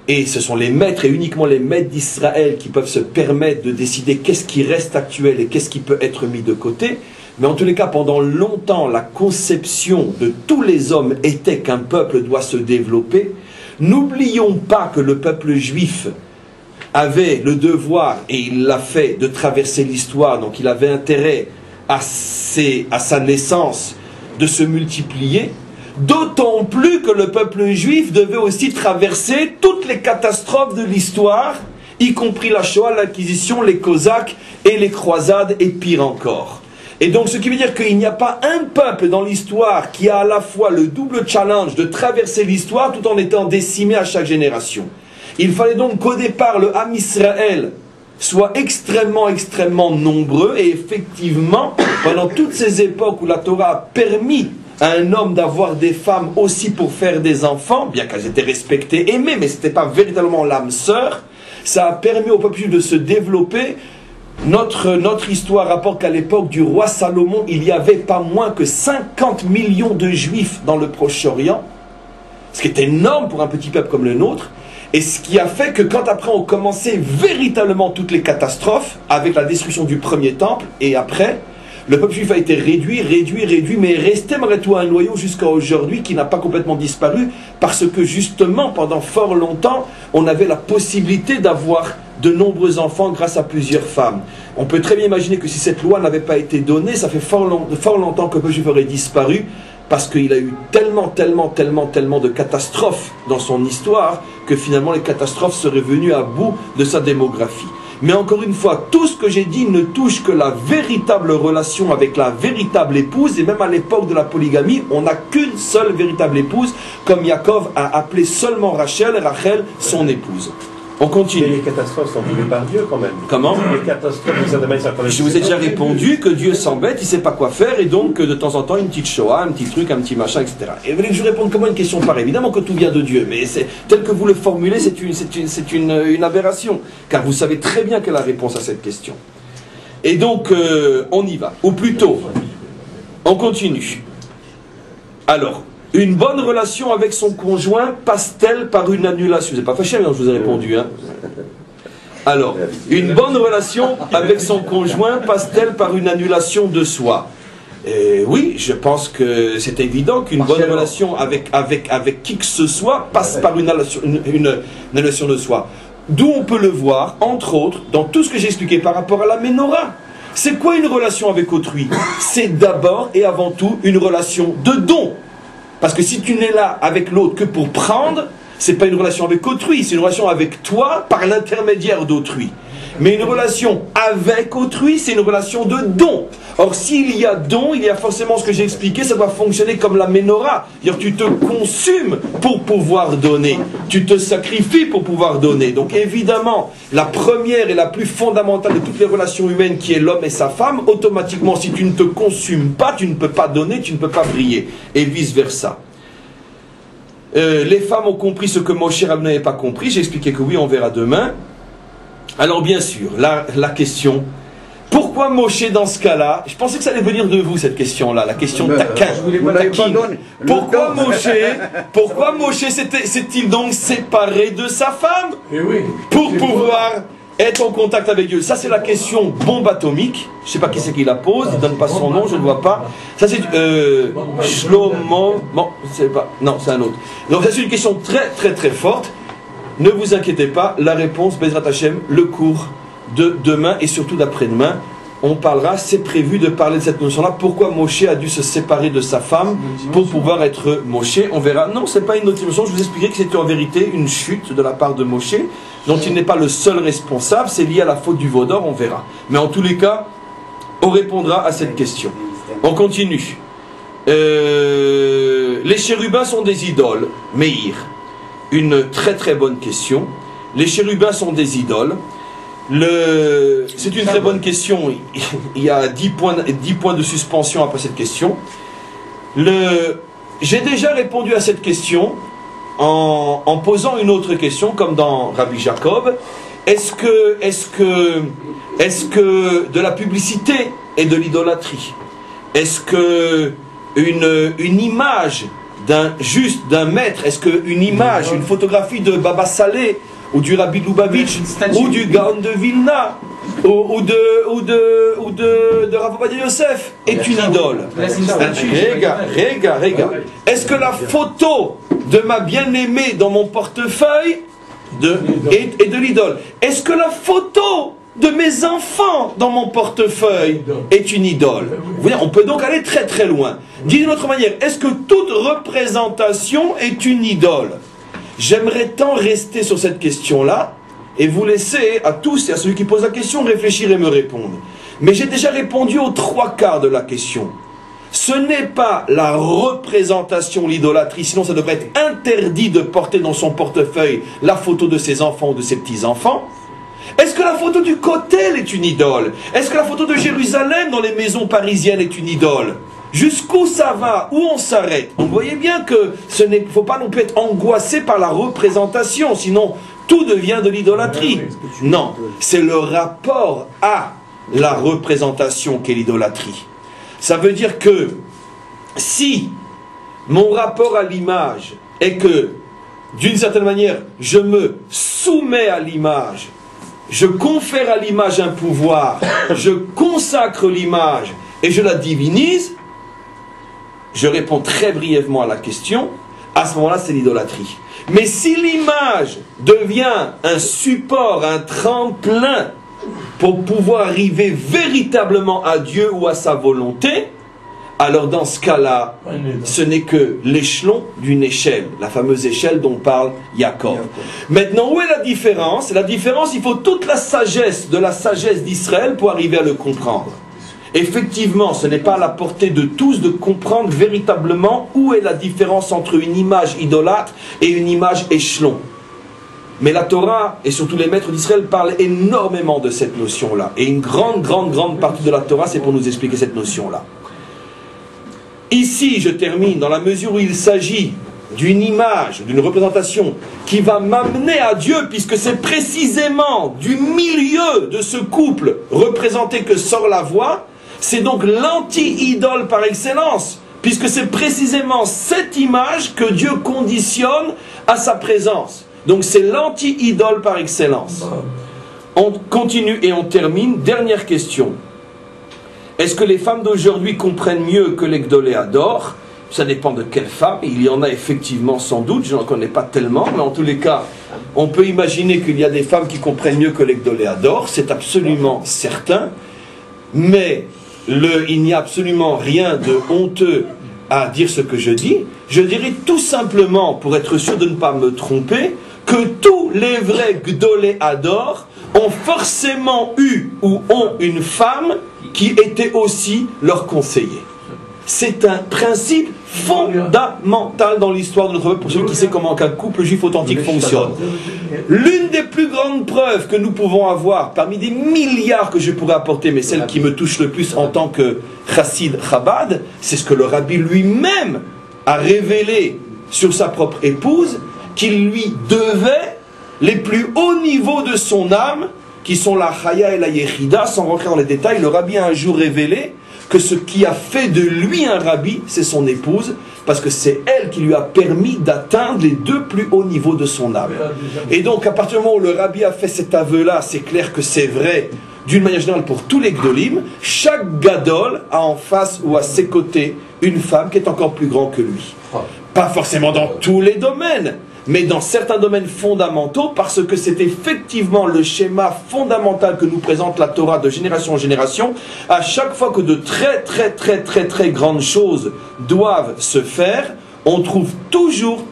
et ce sont les maîtres et uniquement les maîtres d'Israël qui peuvent se permettre de décider qu'est-ce qui reste actuel et qu'est-ce qui peut être mis de côté. Mais en tous les cas, pendant longtemps, la conception de tous les hommes était qu'un peuple doit se développer. N'oublions pas que le peuple juif avait le devoir, et il l'a fait, de traverser l'histoire, donc il avait intérêt à sa naissance de se multiplier, d'autant plus que le peuple juif devait aussi traverser toutes les catastrophes de l'histoire, y compris la Shoah, l'Inquisition, les Cosaques et les croisades, et pire encore. Et donc ce qui veut dire qu'il n'y a pas un peuple dans l'histoire qui a à la fois le double challenge de traverser l'histoire tout en étant décimé à chaque génération. Il fallait donc qu'au départ le Ham Israël soit extrêmement, extrêmement nombreux, et effectivement, pendant toutes ces époques où la Torah a permis à un homme d'avoir des femmes aussi pour faire des enfants, bien qu'elles étaient respectées, aimées, mais ce n'était pas véritablement l'âme sœur, ça a permis au peuple juif de se développer. Notre histoire rapporte qu'à l'époque du roi Salomon, il y avait pas moins que 50 millions de juifs dans le Proche-Orient, ce qui est énorme pour un petit peuple comme le nôtre. Et ce qui a fait que quand après ont commencé véritablement toutes les catastrophes, avec la destruction du premier temple, et après, le peuple juif a été réduit, mais est resté malgré tout un noyau jusqu'à aujourd'hui qui n'a pas complètement disparu, parce que justement, pendant fort longtemps, on avait la possibilité d'avoir de nombreux enfants grâce à plusieurs femmes. On peut très bien imaginer que si cette loi n'avait pas été donnée, ça fait fort longtemps que le peuple juif aurait disparu, parce qu'il a eu tellement de catastrophes dans son histoire, que finalement les catastrophes seraient venues à bout de sa démographie. Mais encore une fois, tout ce que j'ai dit ne touche que la véritable relation avec la véritable épouse. Et même à l'époque de la polygamie, on n'a qu'une seule véritable épouse, comme Yaakov a appelé seulement Rachel son épouse. On continue. Mais les catastrophes sont voulues par Dieu quand même. Comment? Les catastrophes, je vous ai déjà répondu que Dieu s'embête, il ne sait pas quoi faire, et donc de temps en temps une petite Shoah, un petit truc, un petit machin, etc. Et vous voulez que je réponde comment à une question pareille? Évidemment que tout vient de Dieu, mais tel que vous le formulez, c'est une aberration, car vous savez très bien quelle est la réponse à cette question. Et donc, on y va. Ou plutôt, on continue. Alors, une bonne relation avec son conjoint passe-t-elle par une annulation? Vous n'êtes pas fâché, mais je vous ai répondu. Hein. Alors, une bonne relation avec son conjoint passe-t-elle par une annulation de soi? Oui, je pense que c'est évident qu'une bonne relation avec qui que ce soit passe par une annulation de soi. D'où on peut le voir, entre autres, dans tout ce que j'ai expliqué par rapport à la Ménorah. C'est quoi une relation avec autrui? C'est d'abord et avant tout une relation de don. Parce que si tu n'es là avec l'autre que pour prendre, c'est pas une relation avec autrui, c'est une relation avec toi par l'intermédiaire d'autrui. Mais une relation avec autrui, c'est une relation de don. Or, s'il y a don, il y a forcément ce que j'ai expliqué, ça doit fonctionner comme la Ménorah. C'est-à-dire, tu te consumes pour pouvoir donner. Tu te sacrifies pour pouvoir donner. Donc, évidemment, la première et la plus fondamentale de toutes les relations humaines, qui est l'homme et sa femme, automatiquement, si tu ne te consumes pas, tu ne peux pas donner, tu ne peux pas briller. Et vice-versa. Les femmes ont compris ce que Moshe Rabbeinu n'avait pas compris. J'ai expliqué que oui, on verra demain. Alors bien sûr, la question, pourquoi Moshe dans ce cas-là? Je pensais que ça allait venir de vous cette question-là, la question taquin. Pourquoi Moshe s'est-il donc séparé de sa femme pour pouvoir être en contact avec Dieu? Ça c'est la question bombe atomique. Je ne sais pas qui c'est qui la pose, il ne donne pas son nom, je ne le vois pas. Ça c'est Shlomo, bon, c'est pas, non c'est un autre. Donc ça c'est une question très très très forte. Ne vous inquiétez pas, la réponse, Bezrat Hashem, le cours de demain et surtout d'après-demain, on parlera, c'est prévu de parler de cette notion-là. Pourquoi Moshe a dû se séparer de sa femme pour pouvoir être Moshe? On verra. Non, ce n'est pas une autre dimension. Je vous expliquerai que c'était en vérité une chute de la part de Moshe, dont il n'est pas le seul responsable. C'est lié à la faute du veau d'or, on verra. Mais en tous les cas, on répondra à cette question. On continue. Les chérubins sont des idoles. Meir. Une très très bonne question. Les chérubins sont des idoles. C'est une très bonne question. Il y a 10 points de suspension après cette question. J'ai déjà répondu à cette question en posant une autre question, comme dans Rabbi Jacob. Est-ce que de la publicité est de l'idolâtrie? Est-ce que une image d'un maître, est-ce qu'une image, une photographie de Baba Saleh ou du Rabbi Lubavitch ou du Gaon de Vilna ou de Rav Ovadia Yosef est une idole? Regarde. Est-ce que la photo de ma bien-aimée dans mon portefeuille est de l'idole? Est-ce que la photo de mes enfants dans mon portefeuille est une idole? Vous voyez, on peut donc aller très très loin. Dit d'une autre manière, est-ce que toute représentation est une idole? J'aimerais tant rester sur cette question-là et vous laisser à tous et à celui qui pose la question réfléchir et me répondre. Mais j'ai déjà répondu aux 3/4 de la question. Ce n'est pas la représentation, l'idolâtrie, sinon ça devrait être interdit de porter dans son portefeuille la photo de ses enfants ou de ses petits-enfants. Est-ce que la photo du Kotel est une idole? Est-ce que la photo de Jérusalem dans les maisons parisiennes est une idole? Jusqu'où ça va? Où on s'arrête? Donc vous voyez bien que il ne faut pas non plus être angoissé par la représentation, sinon tout devient de l'idolâtrie. Non, c'est le rapport à la représentation qu'est l'idolâtrie. Ça veut dire que si mon rapport à l'image est que, d'une certaine manière, je me soumets à l'image, je confère à l'image un pouvoir, je consacre l'image et je la divinise, je réponds très brièvement à la question, à ce moment-là c'est l'idolâtrie. Mais si l'image devient un support, un tremplin pour pouvoir arriver véritablement à Dieu ou à sa volonté, alors dans ce cas-là, ce n'est que l'échelon d'une échelle, la fameuse échelle dont parle Yaakov. Maintenant, où est la différence? La différence, il faut toute la sagesse de la sagesse d'Israël pour arriver à le comprendre. Effectivement, ce n'est pas à la portée de tous de comprendre véritablement où est la différence entre une image idolâtre et une image échelon. Mais la Torah, et surtout les maîtres d'Israël, parlent énormément de cette notion-là. Et une grande partie de la Torah, c'est pour nous expliquer cette notion-là. Ici, je termine, dans la mesure où il s'agit d'une image, d'une représentation qui va m'amener à Dieu, puisque c'est précisément du milieu de ce couple représenté que sort la voix, c'est donc l'anti-idole par excellence, puisque c'est précisément cette image que Dieu conditionne à sa présence. Donc c'est l'anti-idole par excellence. On continue et on termine. Dernière question. Est-ce que les femmes d'aujourd'hui comprennent mieux que les Gdoléador? Ça dépend de quelle femme. Il y en a effectivement sans doute. Je n'en connais pas tellement. Mais en tous les cas, on peut imaginer qu'il y a des femmes qui comprennent mieux que les Gdoléador. C'est absolument certain. Mais il n'y a absolument rien de honteux à dire ce que je dis. Je dirais tout simplement, pour être sûr de ne pas me tromper, que tous les vrais Gdoléador ont forcément eu ou ont une femme qui était aussi leur conseiller. C'est un principe fondamental dans l'histoire de notre peuple, pour celui qui sait comment un couple juif authentique fonctionne. L'une des plus grandes preuves que nous pouvons avoir, parmi des milliards que je pourrais apporter, mais celle qui me touche le plus en tant que chassid Chabad, c'est ce que le rabbi lui-même a révélé sur sa propre épouse, qu'il lui devait les plus hauts niveaux de son âme, qui sont la Chaya et la Yechida. Sans rentrer dans les détails, le rabbi a un jour révélé que ce qui a fait de lui un rabbi, c'est son épouse, parce que c'est elle qui lui a permis d'atteindre les deux plus hauts niveaux de son âme. Et donc, à partir du moment où le rabbi a fait cet aveu-là, c'est clair que c'est vrai, d'une manière générale, pour tous les Gdolim. Chaque Gadol a en face ou à ses côtés une femme qui est encore plus grande que lui. Pas forcément dans tous les domaines, mais dans certains domaines fondamentaux, parce que c'est effectivement le schéma fondamental que nous présente la Torah de génération en génération. À chaque fois que de très grandes choses doivent se faire, on trouve toujours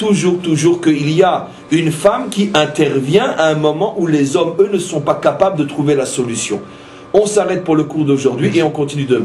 qu'il y a une femme qui intervient à un moment où les hommes, eux, ne sont pas capables de trouver la solution. On s'arrête pour le cours d'aujourd'hui et on continue demain.